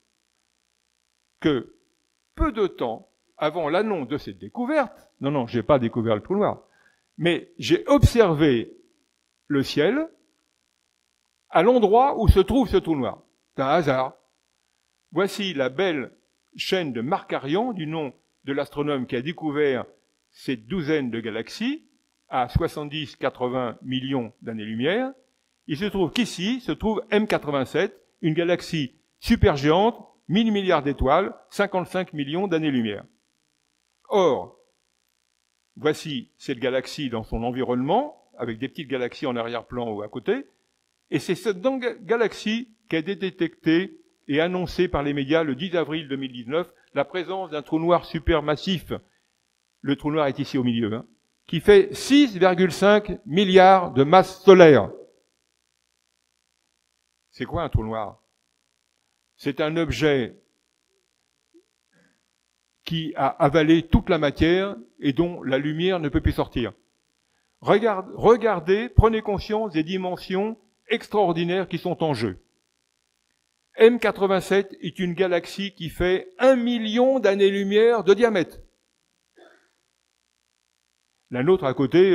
que peu de temps avant l'annonce de cette découverte, non, j'ai pas découvert le trou noir, mais j'ai observé le ciel à l'endroit où se trouve ce trou noir. C'est un hasard. Voici la belle chaîne de Markarian, du nom de l'astronome qui a découvert cette douzaine de galaxies à 70-80 millions d'années-lumière. Il se trouve qu'ici se trouve M87, une galaxie supergéante, 1000 milliards d'étoiles, 55 millions d'années-lumière. Or, voici cette galaxie dans son environnement, avec des petites galaxies en arrière-plan ou à côté, et c'est cette galaxie qui a été détectée et annoncée par les médias le 10 avril 2019, la présence d'un trou noir supermassif, le trou noir est ici au milieu, hein, qui fait 6,5 milliards de masse solaire. C'est quoi un trou noir? C'est un objet qui a avalé toute la matière et dont la lumière ne peut plus sortir. Regardez, prenez conscience des dimensions extraordinaires qui sont en jeu. M87 est une galaxie qui fait 1 million d'années-lumière de diamètre. La nôtre à côté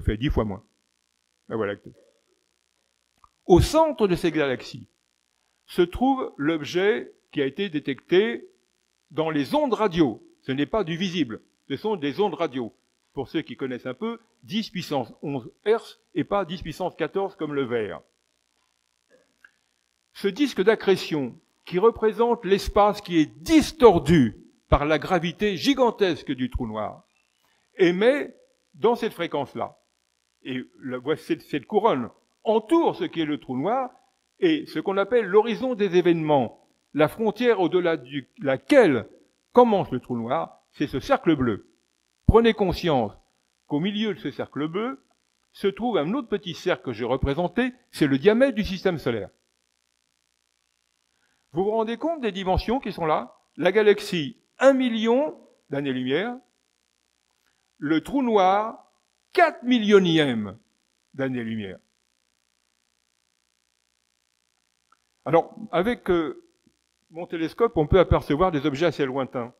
fait 10 fois moins. La Voie lactée. Au centre de ces galaxies se trouve l'objet qui a été détecté dans les ondes radio. Ce n'est pas du visible, ce sont des ondes radio. Pour ceux qui connaissent un peu, 10 puissance 11 Hz et pas 10 puissance 14 comme le verre. Ce disque d'accrétion qui représente l'espace qui est distordu par la gravité gigantesque du trou noir émet dans cette fréquence-là. Et cette couronne entoure ce qui est le trou noir et ce qu'on appelle l'horizon des événements. La frontière au-delà de laquelle commence le trou noir, c'est ce cercle bleu. Prenez conscience qu'au milieu de ce cercle bleu se trouve un autre petit cercle que j'ai représenté, c'est le diamètre du système solaire. Vous vous rendez compte des dimensions qui sont là? La galaxie, 1 million d'années-lumière. Le trou noir, 4 millionièmes d'années-lumière. Alors, avec mon télescope, on peut apercevoir des objets assez lointains.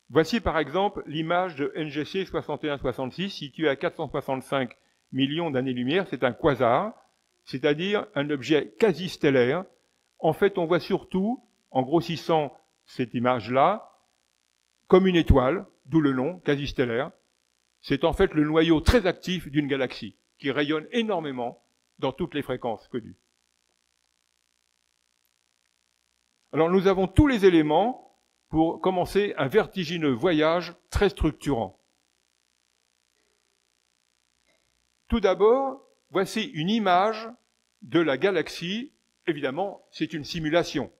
Voici par exemple l'image de NGC 6166, située à 465 millions d'années-lumière. C'est un quasar, c'est-à-dire un objet quasi stellaire. En fait, on voit surtout, en grossissant cette image-là, comme une étoile, d'où le nom, quasi stellaire. C'est en fait le noyau très actif d'une galaxie, qui rayonne énormément dans toutes les fréquences connues. Alors nous avons tous les éléments pour commencer un vertigineux voyage très structurant. Tout d'abord, voici une image de la galaxie. Évidemment, c'est une simulation.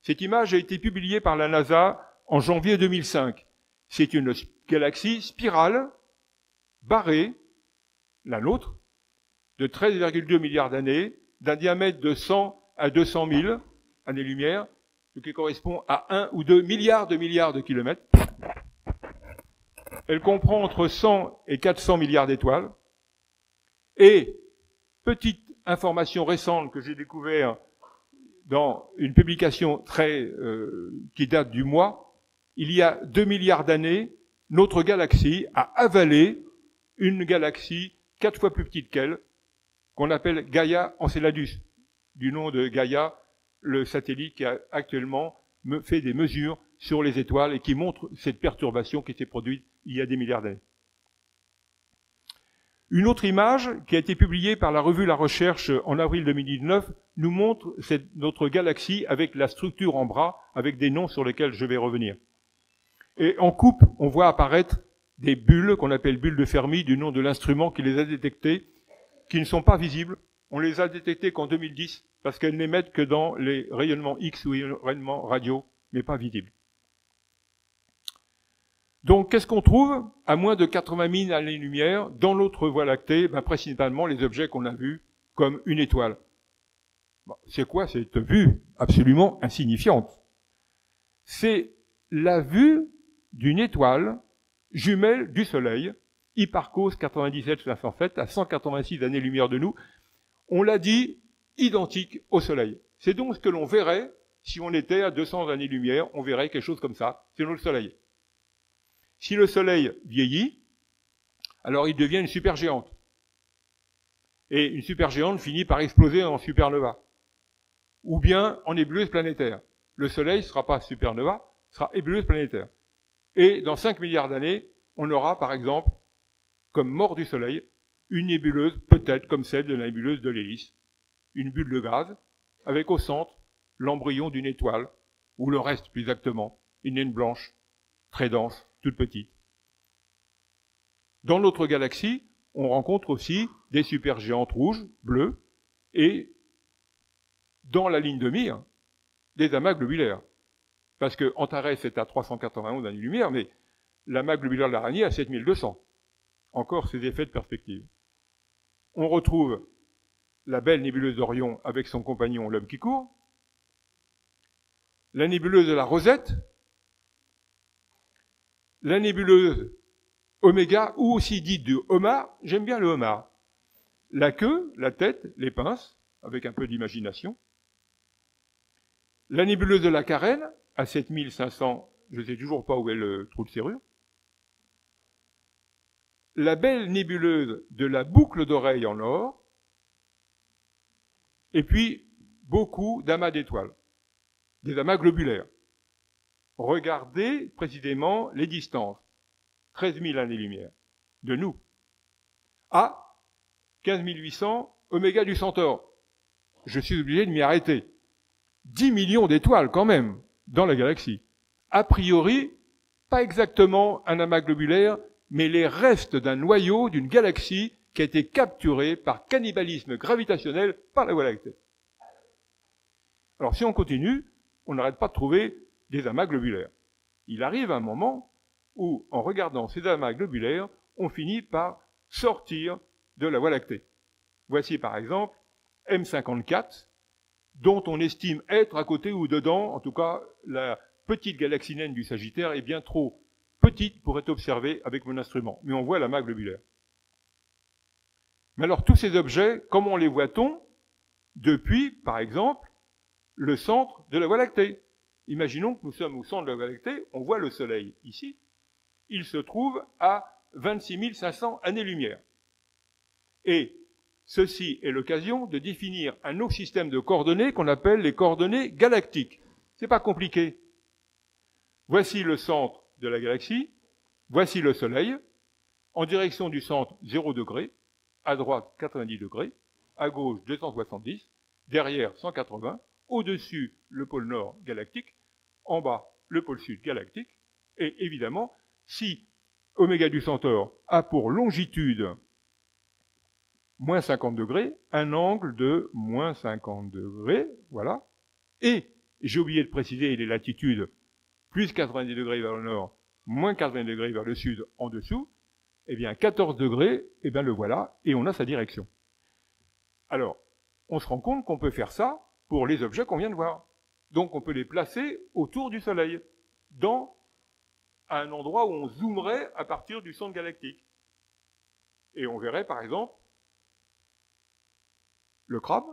Cette image a été publiée par la NASA en janvier 2005. C'est une galaxie spirale, barrée, la nôtre, de 13,2 milliards d'années, d'un diamètre de 100 à 200 000 années-lumière, ce qui correspond à 1 ou 2 milliards de kilomètres. Elle comprend entre 100 et 400 milliards d'étoiles. Et, petite information récente que j'ai découverte dans une publication qui date du mois, il y a 2 milliards d'années, notre galaxie a avalé une galaxie 4 fois plus petite qu'elle, qu'on appelle Gaia Enceladus, du nom de Gaia, le satellite qui a actuellement fait des mesures sur les étoiles et qui montre cette perturbation qui s'est produite il y a des milliards d'années. Une autre image qui a été publiée par la revue La Recherche en avril 2019 nous montre notre galaxie avec la structure en bras, avec des noms sur lesquels je vais revenir. Et en coupe, on voit apparaître des bulles qu'on appelle bulles de Fermi, du nom de l'instrument qui les a détectées, qui ne sont pas visibles. On les a détectées qu'en 2010, parce qu'elles n'émettent que dans les rayonnements X ou les rayonnements radio, mais pas visibles. Donc, qu'est-ce qu'on trouve à moins de 80 000 années-lumière dans notre Voie lactée? Principalement les objets qu'on a vus comme une étoile. Bon, c'est quoi cette vue absolument insignifiante? C'est la vue d'une étoile jumelle du Soleil, Hipparcos 97-507, à 186 années-lumière de nous. On l'a dit, identique au Soleil. C'est donc ce que l'on verrait si on était à 200 années-lumière, on verrait quelque chose comme ça. C'est notre Soleil. Si le Soleil vieillit, alors il devient une supergéante. Et une supergéante finit par exploser en supernova. Ou bien en nébuleuse planétaire. Le Soleil ne sera pas supernova, sera nébuleuse planétaire. Et dans 5 milliards d'années, on aura par exemple, comme mort du Soleil, une nébuleuse peut-être comme celle de la nébuleuse de l'hélice. Une bulle de gaz, avec au centre l'embryon d'une étoile, ou le reste plus exactement, une naine blanche, très dense, toute petite. Dans notre galaxie, on rencontre aussi des supergéantes rouges, bleues, et dans la ligne de mire, des amas globulaires. Parce que Antares est à 391 années-lumière, mais l'amas globulaire de l'araignée à 7200. Encore ces effets de perspective. On retrouve la belle nébuleuse d'Orion avec son compagnon l'homme qui court, la nébuleuse de la Rosette, la nébuleuse Oméga, ou aussi dite du homard, j'aime bien le homard. La queue, la tête, les pinces, avec un peu d'imagination. La nébuleuse de la Carène, à 7500, je ne sais toujours pas où est le trou de serrure. La belle nébuleuse de la boucle d'oreille en or, et puis beaucoup d'amas d'étoiles, des amas globulaires. Regardez précisément les distances, 13 000 années-lumière, de nous, à 15 800 Oméga du Centaure. Je suis obligé de m'y arrêter. 10 millions d'étoiles quand même dans la galaxie. A priori, pas exactement un amas globulaire, mais les restes d'un noyau d'une galaxie qui a été capturée par cannibalisme gravitationnel par la Voie lactée. Alors si on continue, on n'arrête pas de trouver des amas globulaires. Il arrive un moment où, en regardant ces amas globulaires, on finit par sortir de la Voie lactée. Voici par exemple M54, dont on estime être à côté ou dedans, en tout cas la petite galaxie naine du Sagittaire est bien trop petite pour être observée avec mon instrument, mais on voit l'amas globulaire. Mais alors tous ces objets, comment les voit-on depuis, par exemple, le centre de la Voie lactée? Imaginons que nous sommes au centre de la Voie lactée, on voit le Soleil ici, il se trouve à 26 500 années-lumière. Et ceci est l'occasion de définir un autre système de coordonnées qu'on appelle les coordonnées galactiques. C'est pas compliqué. Voici le centre de la galaxie, voici le Soleil, en direction du centre 0 degré, à droite 90 degrés, à gauche 270, derrière 180, au-dessus le pôle nord galactique, en bas le pôle sud galactique, et évidemment, si Oméga du Centaure a pour longitude moins 50 degrés, un angle de moins 50 degrés, voilà, et, j'ai oublié de préciser les latitudes, plus 90 degrés vers le nord, moins 80 degrés vers le sud en dessous, eh bien 14 degrés, eh bien le voilà, et on a sa direction. Alors, on se rend compte qu'on peut faire ça pour les objets qu'on vient de voir. Donc on peut les placer autour du Soleil, dans un endroit où on zoomerait à partir du centre galactique. Et on verrait par exemple le crabe,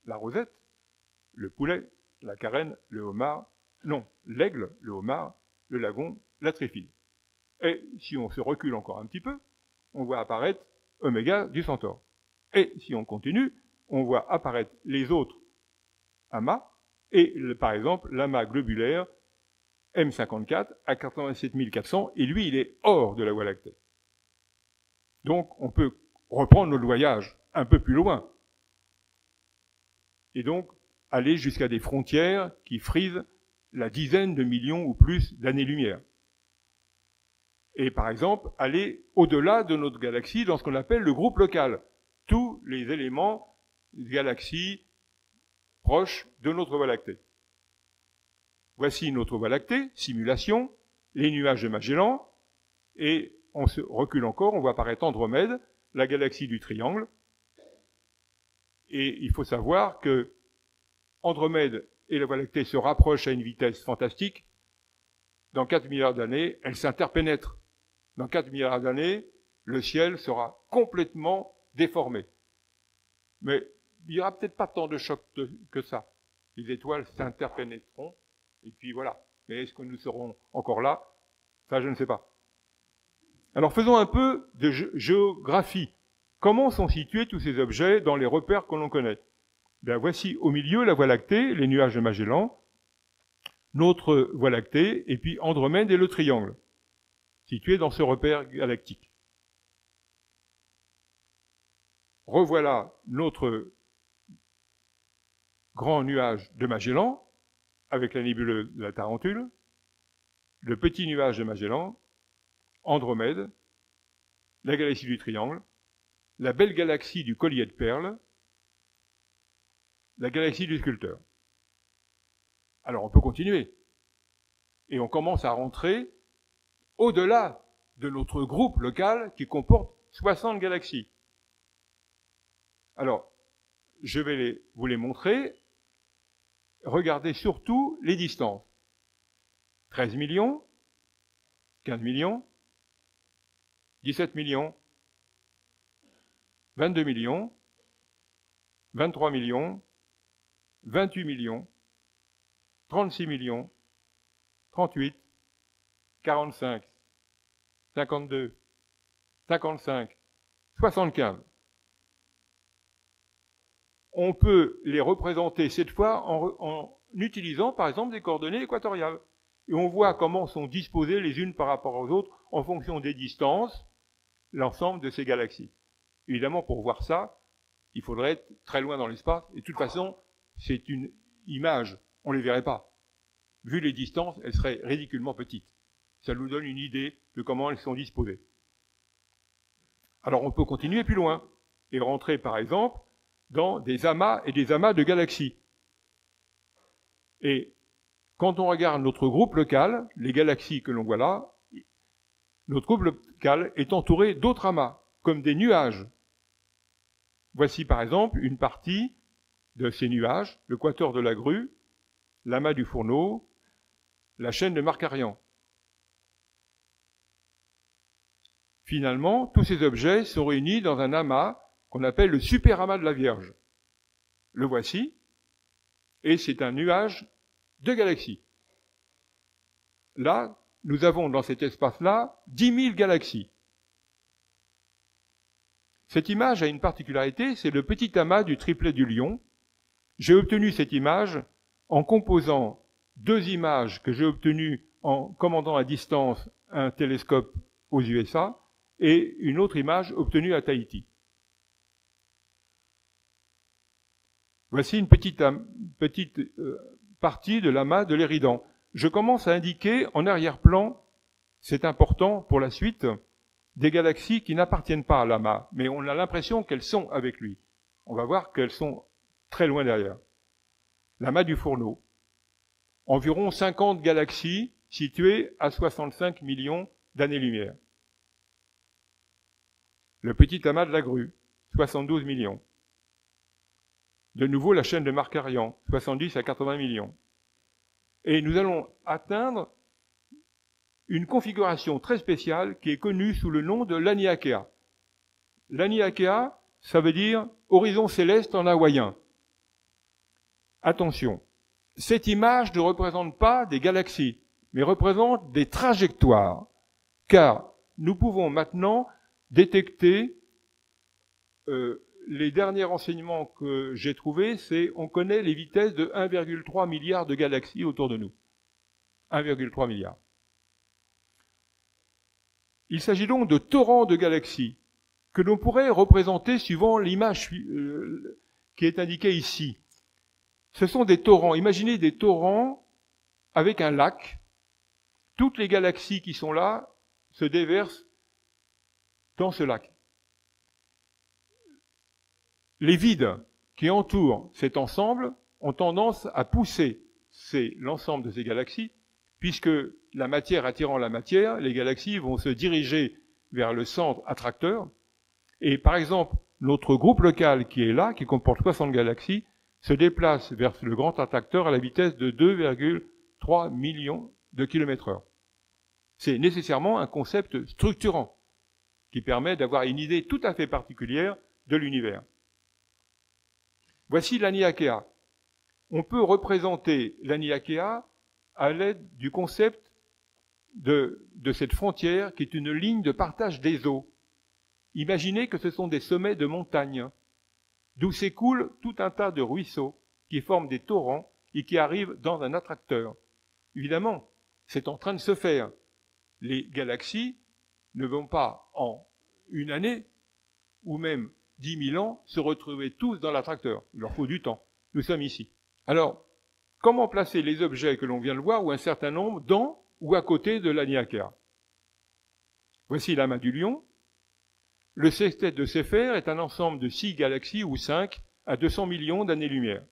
la rosette, le poulet, la carène, le homard, non, l'aigle, le homard, le lagon, la tréfile. Et si on se recule encore un petit peu, on voit apparaître Oméga du Centaure. Et si on continue, on voit apparaître les autres amas, et par exemple l'amas globulaire M54 à 87 400, et lui il est hors de la Voie lactée. Donc on peut reprendre notre voyage un peu plus loin, et donc aller jusqu'à des frontières qui frisent la dizaine de millions ou plus d'années-lumière. Et par exemple, aller au-delà de notre galaxie dans ce qu'on appelle le groupe local. Tous les éléments des galaxies proches de notre Voie lactée. Voici notre Voie lactée, simulation, les nuages de Magellan, et on se recule encore, on voit apparaître Andromède, la galaxie du triangle. Et il faut savoir que Andromède et la Voie lactée se rapprochent à une vitesse fantastique. Dans 4 milliards d'années, elles s'interpénètrent. Dans 4 milliards d'années, le ciel sera complètement déformé. Mais il n'y aura peut-être pas tant de chocs que ça. Les étoiles s'interpénétreront, et puis voilà. Mais est-ce que nous serons encore là? Ça, je ne sais pas. Alors faisons un peu de géographie. Comment sont situés tous ces objets dans les repères que l'on connaît? Bien, voici au milieu la Voie lactée, les nuages de Magellan, notre Voie lactée, et puis Andromède et le triangle, situés dans ce repère galactique. Revoilà notre grand nuage de Magellan, avec la nébuleuse de la Tarentule, le petit nuage de Magellan, Andromède, la galaxie du Triangle, la belle galaxie du Collier de Perles, la galaxie du Sculpteur. Alors on peut continuer. Et on commence à rentrer au-delà de notre groupe local qui comporte 60 galaxies. Alors, je vais vous les montrer. Regardez surtout les distances. 13 millions, 15 millions, 17 millions, 22 millions, 23 millions, 28 millions, 36 millions, 38, 45, 52, 55, 75. On peut les représenter cette fois en utilisant par exemple des coordonnées équatoriales. Et on voit comment sont disposées les unes par rapport aux autres en fonction des distances, l'ensemble de ces galaxies. Évidemment, pour voir ça, il faudrait être très loin dans l'espace. Et de toute façon, c'est une image, on ne les verrait pas. Vu les distances, elles seraient ridiculement petites. Ça nous donne une idée de comment elles sont disposées. Alors on peut continuer plus loin et rentrer par exemple dans des amas et des amas de galaxies. Et quand on regarde notre groupe local, les galaxies que l'on voit là, notre groupe local est entouré d'autres amas, comme des nuages. Voici par exemple une partie de ces nuages, le quator de la Grue, l'amas du Fourneau, la chaîne de Markarian. Finalement, tous ces objets sont réunis dans un amas qu'on appelle le superamas de la Vierge. Le voici, et c'est un nuage de galaxies. Là, nous avons dans cet espace-là 10 000 galaxies. Cette image a une particularité, c'est le petit amas du triplet du Lion. J'ai obtenu cette image en composant deux images que j'ai obtenues en commandant à distance un télescope aux USA et une autre image obtenue à Tahiti. Voici une petite partie de l'amas de l'Éridan. Je commence à indiquer en arrière-plan, c'est important pour la suite, des galaxies qui n'appartiennent pas à l'amas, mais on a l'impression qu'elles sont avec lui. On va voir qu'elles sont très loin derrière. L'amas du Fourneau. Environ 50 galaxies situées à 65 millions d'années-lumière. Le petit amas de la Grue, 72 millions. De nouveau, la chaîne de Markarian, 70 à 80 millions. Et nous allons atteindre une configuration très spéciale qui est connue sous le nom de l'Aniakea. L'Aniakea, ça veut dire horizon céleste en hawaïen. Attention, cette image ne représente pas des galaxies, mais représente des trajectoires, car nous pouvons maintenant détecter les derniers renseignements que j'ai trouvés, c'est on connaît les vitesses de 1,3 milliard de galaxies autour de nous. 1,3 milliard. Il s'agit donc de torrents de galaxies que l'on pourrait représenter suivant l'image qui est indiquée ici. Ce sont des torrents. Imaginez des torrents avec un lac. Toutes les galaxies qui sont là se déversent dans ce lac. Les vides qui entourent cet ensemble ont tendance à pousser l'ensemble de ces galaxies, puisque la matière attirant la matière, les galaxies vont se diriger vers le centre attracteur. Et par exemple, notre groupe local qui est là, qui comporte 60 galaxies, se déplace vers le grand attracteur à la vitesse de 2,3 millions de km/h. C'est nécessairement un concept structurant qui permet d'avoir une idée tout à fait particulière de l'univers. Voici l'Aniakea. On peut représenter l'Aniakea à l'aide du concept de cette frontière qui est une ligne de partage des eaux. Imaginez que ce sont des sommets de montagnes, d'où s'écoulent tout un tas de ruisseaux qui forment des torrents et qui arrivent dans un attracteur. Évidemment, c'est en train de se faire. Les galaxies ne vont pas en une année ou même 10 000 ans se retrouver tous dans l'attracteur. Il leur faut du temps. Nous sommes ici. Alors, comment placer les objets que l'on vient de voir, ou un certain nombre, dans ou à côté de la Niagara? Voici la main du lion. Le sextet de Seyfert est un ensemble de 6 galaxies, ou 5, à 200 millions d'années-lumière.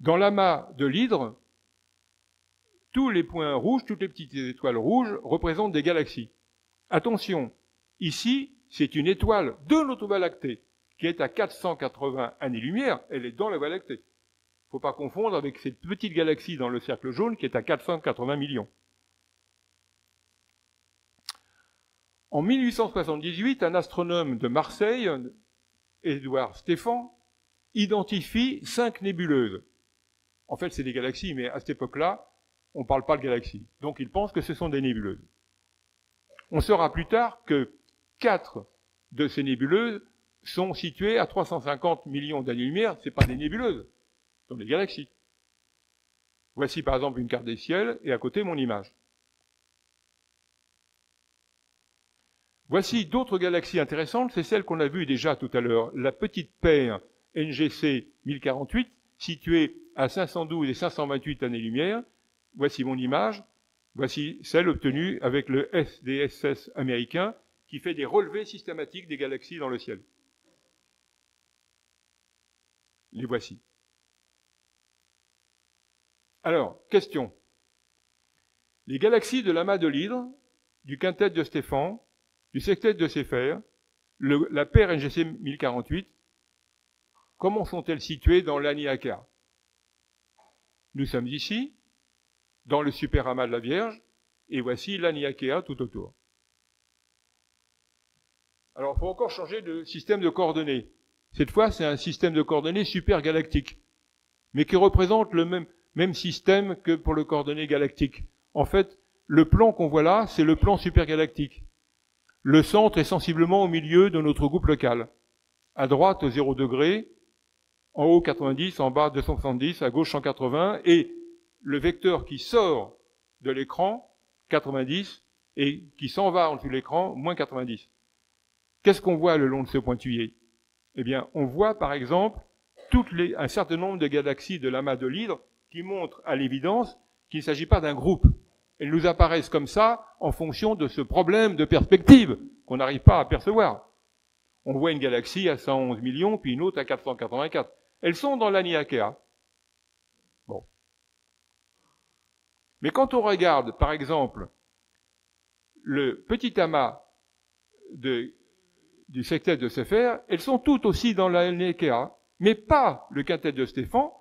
Dans l'amas de l'hydre, tous les points rouges, toutes les petites étoiles rouges représentent des galaxies. Attention, ici, c'est une étoile de notre Voie lactée qui est à 480 années-lumière, elle est dans la Voie lactée. Il ne faut pas confondre avec cette petite galaxie dans le cercle jaune qui est à 480 millions. En 1878, un astronome de Marseille, Édouard Stéphan, identifie 5 nébuleuses. En fait, c'est des galaxies, mais à cette époque-là, on ne parle pas de galaxies. Donc, il pense que ce sont des nébuleuses. On saura plus tard que 4 de ces nébuleuses sont situées à 350 millions d'années-lumière. Ce n'est pas des nébuleuses, ce sont des galaxies. Voici par exemple une carte des ciels, et à côté mon image. Voici d'autres galaxies intéressantes, c'est celle qu'on a vue déjà tout à l'heure, la petite paire NGC 1048, située à 512 et 528 années-lumière. Voici mon image. Voici celle obtenue avec le SDSS américain qui fait des relevés systématiques des galaxies dans le ciel. Les voici. Alors, question. Les galaxies de l'amas de l'hydre, du quintet de Stéphan, du sextet de Seyfert, la paire NGC 1048, comment sont-elles situées dans l'Aniakea? Nous sommes ici, dans le superamas de la Vierge, et voici l'Aniakea tout autour. Alors, il faut encore changer de système de coordonnées. Cette fois, c'est un système de coordonnées supergalactique, mais qui représente le même système que pour le coordonnées galactique. En fait, le plan qu'on voit là, c'est le plan supergalactique. Le centre est sensiblement au milieu de notre groupe local. À droite, 0 degré, en haut 90, en bas 270, à gauche 180, et le vecteur qui sort de l'écran, 90, et qui s'en va en dessous de l'écran, moins 90. Qu'est-ce qu'on voit le long de ce pointillé? Eh bien, on voit par exemple un certain nombre de galaxies de l'amas de l'hydre qui montrent à l'évidence qu'il ne s'agit pas d'un groupe. Elles nous apparaissent comme ça en fonction de ce problème de perspective qu'on n'arrive pas à percevoir. On voit une galaxie à 111 millions, puis une autre à 484. Elles sont dans l'Aniakea. Bon. Mais quand on regarde, par exemple, le petit amas du sextet de Seyfert, elles sont toutes aussi dans l'Aniakea, mais pas le quintet de Stéphan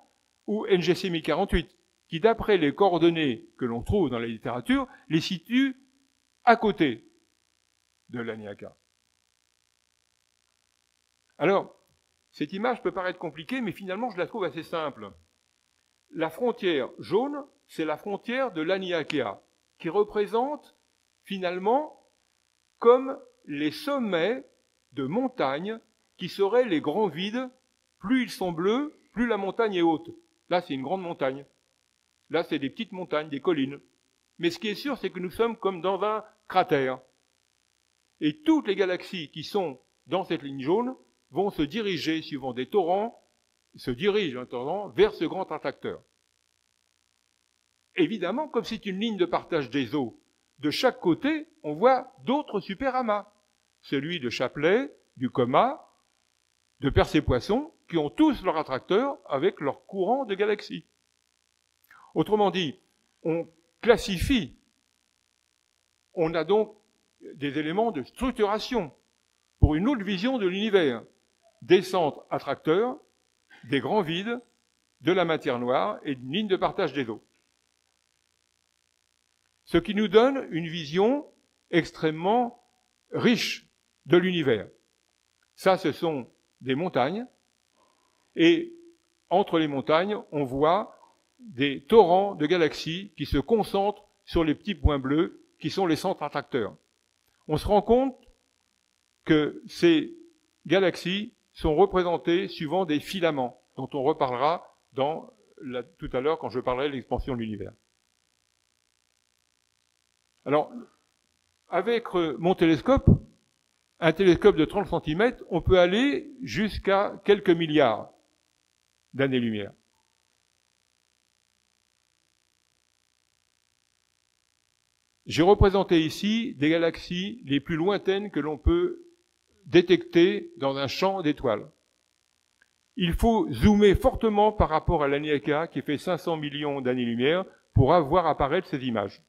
ou NGC 1048, qui, d'après les coordonnées que l'on trouve dans la littérature, les situe à côté de l'Aniakea. Alors, cette image peut paraître compliquée, mais finalement, je la trouve assez simple. La frontière jaune, c'est la frontière de l'Aniakea, qui représente finalement comme les sommets de montagnes qui seraient les grands vides. Plus ils sont bleus, plus la montagne est haute. Là, c'est une grande montagne. Là, c'est des petites montagnes, des collines. Mais ce qui est sûr, c'est que nous sommes comme dans un cratère. Et toutes les galaxies qui sont dans cette ligne jaune vont se diriger, suivant des torrents, vers ce grand attracteur. Évidemment, comme c'est une ligne de partage des eaux, de chaque côté, on voit d'autres superamas. Celui de Chapelet, du Coma, de Persée-Poisson, qui ont tous leur attracteur avec leur courant de galaxies. Autrement dit, on classifie, on a donc des éléments de structuration pour une autre vision de l'univers, des centres attracteurs, des grands vides, de la matière noire et d'une ligne de partage des eaux. Ce qui nous donne une vision extrêmement riche de l'univers. Ça, ce sont des montagnes, et entre les montagnes, on voit des torrents de galaxies qui se concentrent sur les petits points bleus qui sont les centres attracteurs. On se rend compte que ces galaxies sont représentées suivant des filaments, dont on reparlera tout à l'heure quand je parlerai de l'expansion de l'univers. Alors, avec mon télescope, un télescope de 30 cm, on peut aller jusqu'à quelques milliards d'années-lumière. J'ai représenté ici des galaxies les plus lointaines que l'on peut détecter dans un champ d'étoiles. Il faut zoomer fortement par rapport à l'Agni Akara qui fait 500 millions d'années-lumière pour voir apparaître ces images.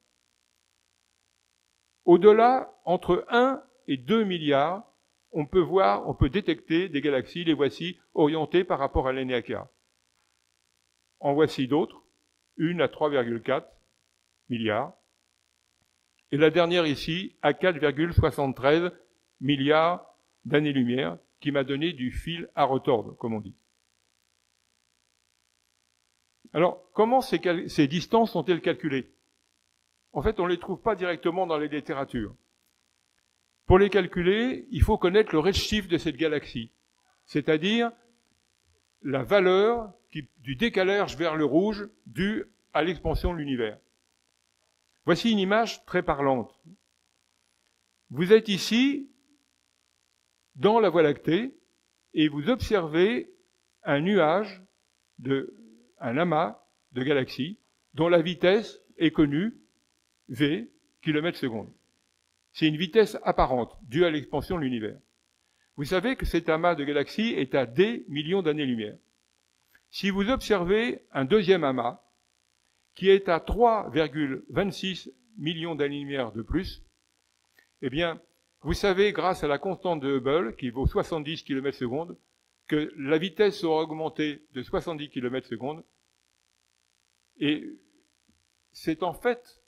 Au-delà, entre 1 et 2 milliards, on peut détecter des galaxies, les voici, orientées par rapport à l'Agni Akara. En voici d'autres, 1 à 3,4 milliards. Et la dernière ici, à 4,73 milliards d'années-lumière, qui m'a donné du fil à retordre, comme on dit. Alors, comment ces distances sont-elles calculées? En fait, on ne les trouve pas directement dans les littératures. Pour les calculer, il faut connaître le redshift de cette galaxie, c'est-à-dire la valeur du décalage vers le rouge dû à l'expansion de l'univers. Voici une image très parlante. Vous êtes ici, dans la Voie lactée, et vous observez un nuage, un amas de galaxies, dont la vitesse est connue, v, km/s. C'est une vitesse apparente, due à l'expansion de l'univers. Vous savez que cet amas de galaxies est à des millions d'années-lumière. Si vous observez un deuxième amas, qui est à 3,26 millions d'années-lumière de plus, eh bien, vous savez, grâce à la constante de Hubble, qui vaut 70 km/s, que la vitesse aura augmenté de 70 km/s, et c'est en fait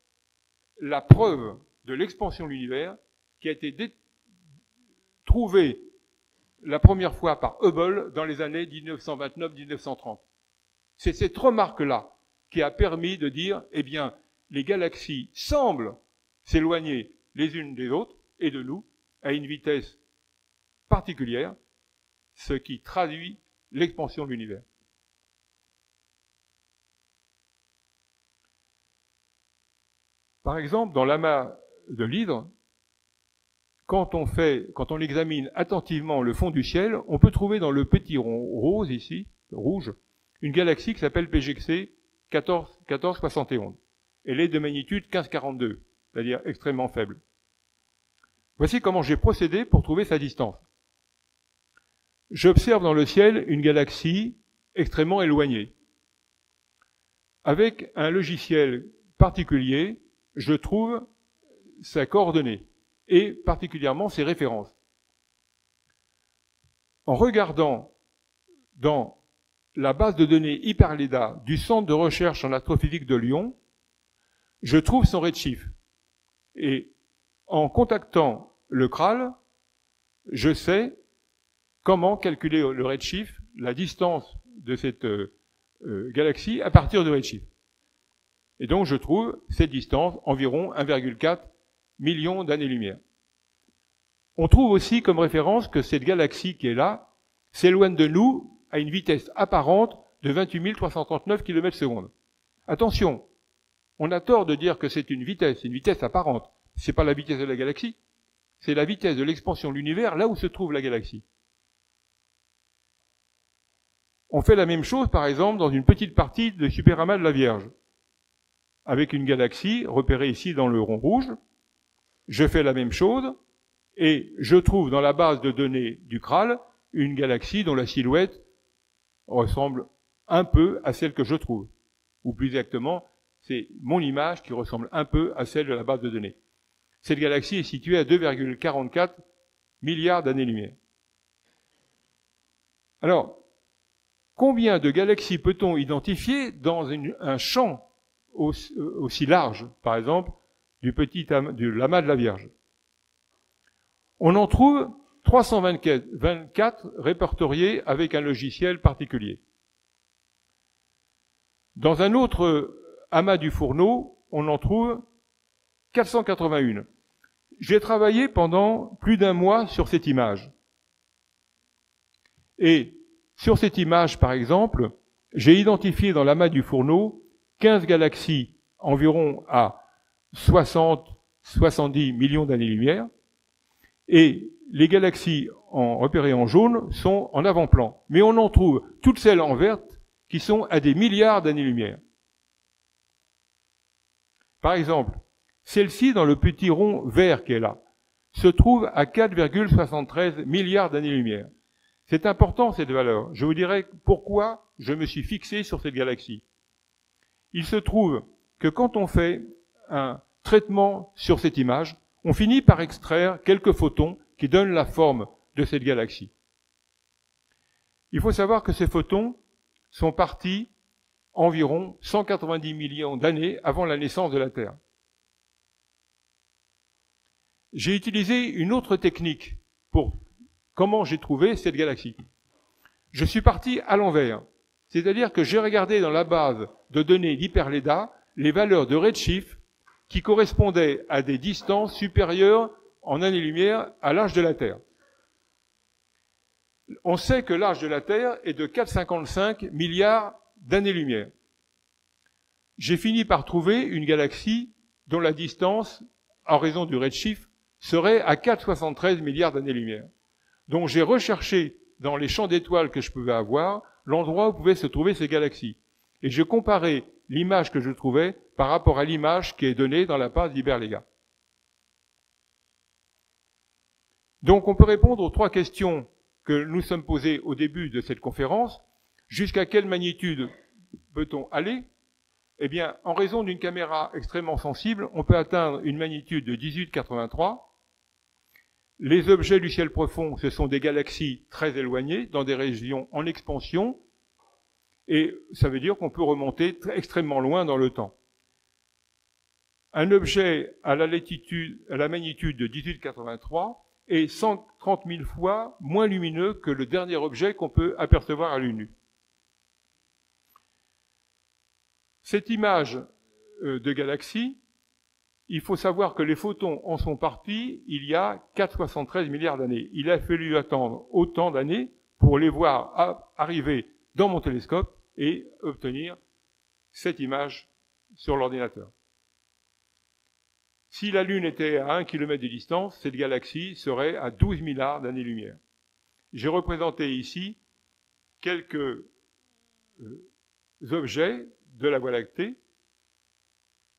la preuve de l'expansion de l'univers qui a été trouvée la première fois par Hubble dans les années 1929-1930. C'est cette remarque-là qui a permis de dire, eh bien, les galaxies semblent s'éloigner les unes des autres et de nous à une vitesse particulière, ce qui traduit l'expansion de l'univers. Par exemple, dans l'amas de l'hydre, quand on examine attentivement le fond du ciel, on peut trouver dans le petit rond rose ici, rouge, une galaxie qui s'appelle PGC 1471. Elle est de magnitude 1542, c'est-à-dire extrêmement faible. Voici comment j'ai procédé pour trouver sa distance. J'observe dans le ciel une galaxie extrêmement éloignée. Avec un logiciel particulier, je trouve sa coordonnée et particulièrement ses références. En regardant dans la base de données Hyperleda du Centre de recherche en astrophysique de Lyon, je trouve son redshift. Et en contactant le CRAL, je sais comment calculer le redshift, la distance de cette galaxie à partir du redshift. Et donc je trouve cette distance environ 1,4 million d'années-lumière. On trouve aussi comme référence que cette galaxie qui est là s'éloigne de nous à une vitesse apparente de 28 339 km/s. Attention, on a tort de dire que c'est une vitesse apparente. C'est pas la vitesse de la galaxie, c'est la vitesse de l'expansion de l'univers là où se trouve la galaxie. On fait la même chose, par exemple, dans une petite partie de superamas de la Vierge. Avec une galaxie repérée ici dans le rond rouge, je fais la même chose et je trouve dans la base de données du CRAL une galaxie dont la silhouette ressemble un peu à celle que je trouve. Ou plus exactement, c'est mon image qui ressemble un peu à celle de la base de données. Cette galaxie est située à 2,44 milliards d'années-lumière. Alors, combien de galaxies peut-on identifier dans un champ aussi large, par exemple, du l'amas de la Vierge? On en trouve 324 répertoriés avec un logiciel particulier. Dans un autre amas du Fourneau, on en trouve 481. J'ai travaillé pendant plus d'un mois sur cette image. Et sur cette image, par exemple, j'ai identifié dans l'amas du Fourneau 15 galaxies environ à 60-70 millions d'années-lumière, et les galaxies repérées en jaune sont en avant-plan. Mais on en trouve toutes celles en vert qui sont à des milliards d'années-lumière. Par exemple, celle-ci, dans le petit rond vert qui est là, se trouve à 4,73 milliards d'années-lumière. C'est important, cette valeur. Je vous dirai pourquoi je me suis fixé sur cette galaxie. Il se trouve que quand on fait un traitement sur cette image, on finit par extraire quelques photons qui donnent la forme de cette galaxie. Il faut savoir que ces photons sont partis environ 190 millions d'années avant la naissance de la Terre. J'ai utilisé une autre technique pour comment j'ai trouvé cette galaxie. Je suis parti à l'envers, c'est-à-dire que j'ai regardé dans la base de données d'Hyperleda les valeurs de redshift qui correspondaient à des distances supérieures en années-lumière à l'âge de la Terre. On sait que l'âge de la Terre est de 4,55 milliards d'années-lumière. J'ai fini par trouver une galaxie dont la distance, en raison du redshift, serait à 4,73 milliards d'années-lumière. Donc j'ai recherché dans les champs d'étoiles que je pouvais avoir l'endroit où pouvaient se trouver ces galaxies. Et j'ai comparé l'image que je trouvais par rapport à l'image qui est donnée dans la base d'Hyperleda. Donc on peut répondre aux trois questions que nous sommes posées au début de cette conférence. Jusqu'à quelle magnitude peut-on aller? Eh bien, en raison d'une caméra extrêmement sensible, on peut atteindre une magnitude de 18,83. Les objets du ciel profond, ce sont des galaxies très éloignées, dans des régions en expansion, et ça veut dire qu'on peut remonter extrêmement loin dans le temps. Un objet à la magnitude de 18,83 est 130 000 fois moins lumineux que le dernier objet qu'on peut apercevoir à l'œil nu. Cette image de galaxie, il faut savoir que les photons en sont partis il y a 4,73 milliards d'années. Il a fallu attendre autant d'années pour les voir arriver dans mon télescope et obtenir cette image sur l'ordinateur. Si la Lune était à 1 km de distance, cette galaxie serait à 12 milliards d'années-lumière. J'ai représenté ici quelques objets de la Voie lactée,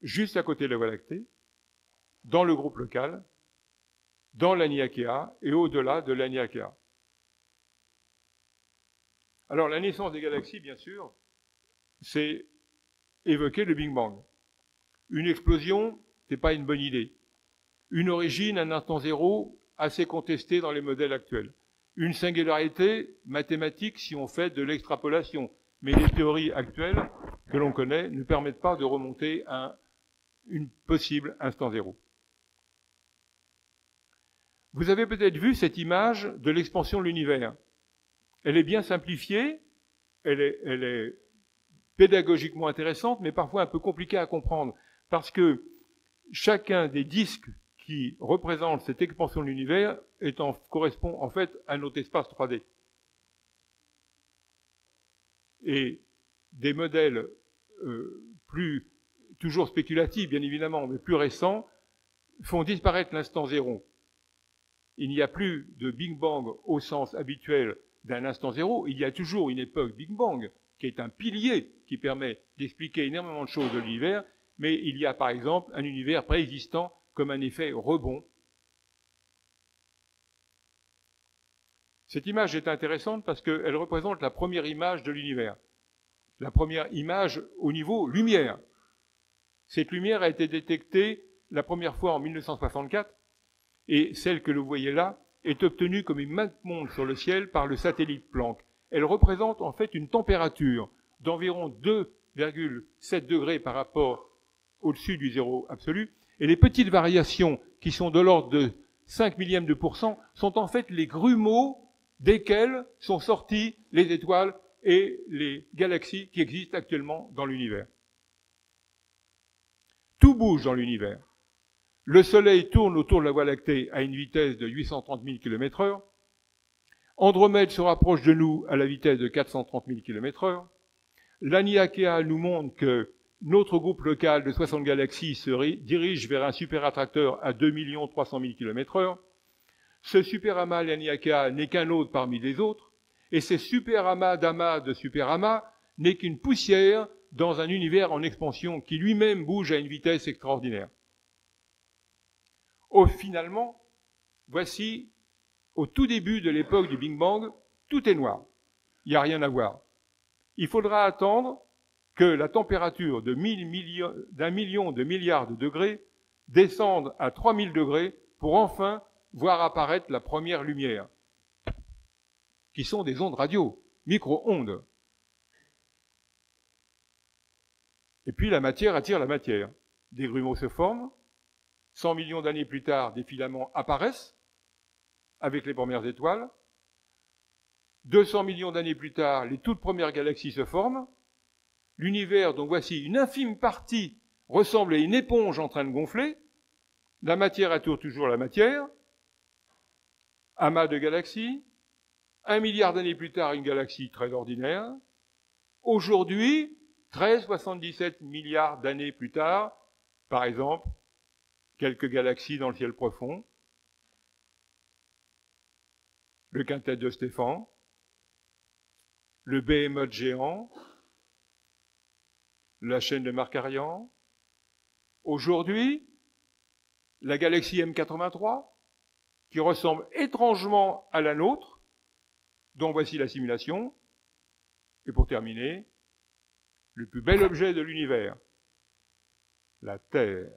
juste à côté de la Voie lactée, dans le groupe local, dans l'Aniakea et au-delà de l'Aniakea. Alors la naissance des galaxies, bien sûr, c'est évoquer le Big Bang. Une explosion, ce n'est pas une bonne idée. Une origine, un instant zéro, assez contestée dans les modèles actuels. Une singularité mathématique si on fait de l'extrapolation. Mais les théories actuelles que l'on connaît ne permettent pas de remonter à une possible instant zéro. Vous avez peut-être vu cette image de l'expansion de l'univers. Elle est bien simplifiée, elle est pédagogiquement intéressante, mais parfois un peu compliquée à comprendre, parce que chacun des disques qui représentent cette expansion de l'univers correspond en fait à notre espace 3D. Et des modèles toujours spéculatifs, bien évidemment, mais plus récents, font disparaître l'instant zéro. Il n'y a plus de Big Bang au sens habituel d'un instant zéro, il y a toujours une époque Big Bang, qui est un pilier qui permet d'expliquer énormément de choses de l'univers, mais il y a par exemple un univers préexistant comme un effet rebond. Cette image est intéressante parce qu'elle représente la première image de l'univers, la première image au niveau lumière. Cette lumière a été détectée la première fois en 1964, et celle que vous voyez là est obtenue comme une map monde sur le ciel par le satellite Planck. Elle représente en fait une température d'environ 2,7 degrés par rapport au-dessus du zéro absolu, et les petites variations qui sont de l'ordre de 5 millièmes de % sont en fait les grumeaux desquels sont sortis les étoiles et les galaxies qui existent actuellement dans l'univers. Tout bouge dans l'univers. Le Soleil tourne autour de la Voie lactée à une vitesse de 830 000 km/h. Andromède se rapproche de nous à la vitesse de 430 000 km/h. L'Aniakea nous montre que notre groupe local de 60 galaxies se dirige vers un superattracteur à 2 300 000 km/h. Ce superamas, l'Aniakea, n'est qu'un autre parmi les autres. Et ces superamas d'amas de superamas n'est qu'une poussière dans un univers en expansion qui lui-même bouge à une vitesse extraordinaire. Finalement, voici, au tout début de l'époque du Big Bang, tout est noir. Il n'y a rien à voir. Il faudra attendre que la température d'un million de milliards de degrés descende à 3000 degrés pour enfin voir apparaître la première lumière, qui sont des ondes radio, micro-ondes. Et puis la matière attire la matière. Des grumeaux se forment, 100 millions d'années plus tard, des filaments apparaissent avec les premières étoiles. 200 millions d'années plus tard, les toutes premières galaxies se forment. L'univers, dont voici une infime partie, ressemble à une éponge en train de gonfler. La matière attire toujours la matière. Amas de galaxies. 1 milliard d'années plus tard, une galaxie très ordinaire. Aujourd'hui, 13,77 milliards d'années plus tard, par exemple, quelques galaxies dans le ciel profond, le quintet de Stéphan, le Behemoth géant, la chaîne de Markarian. Aujourd'hui, la galaxie M83, qui ressemble étrangement à la nôtre, dont voici la simulation. Et pour terminer, le plus bel objet de l'univers, la Terre.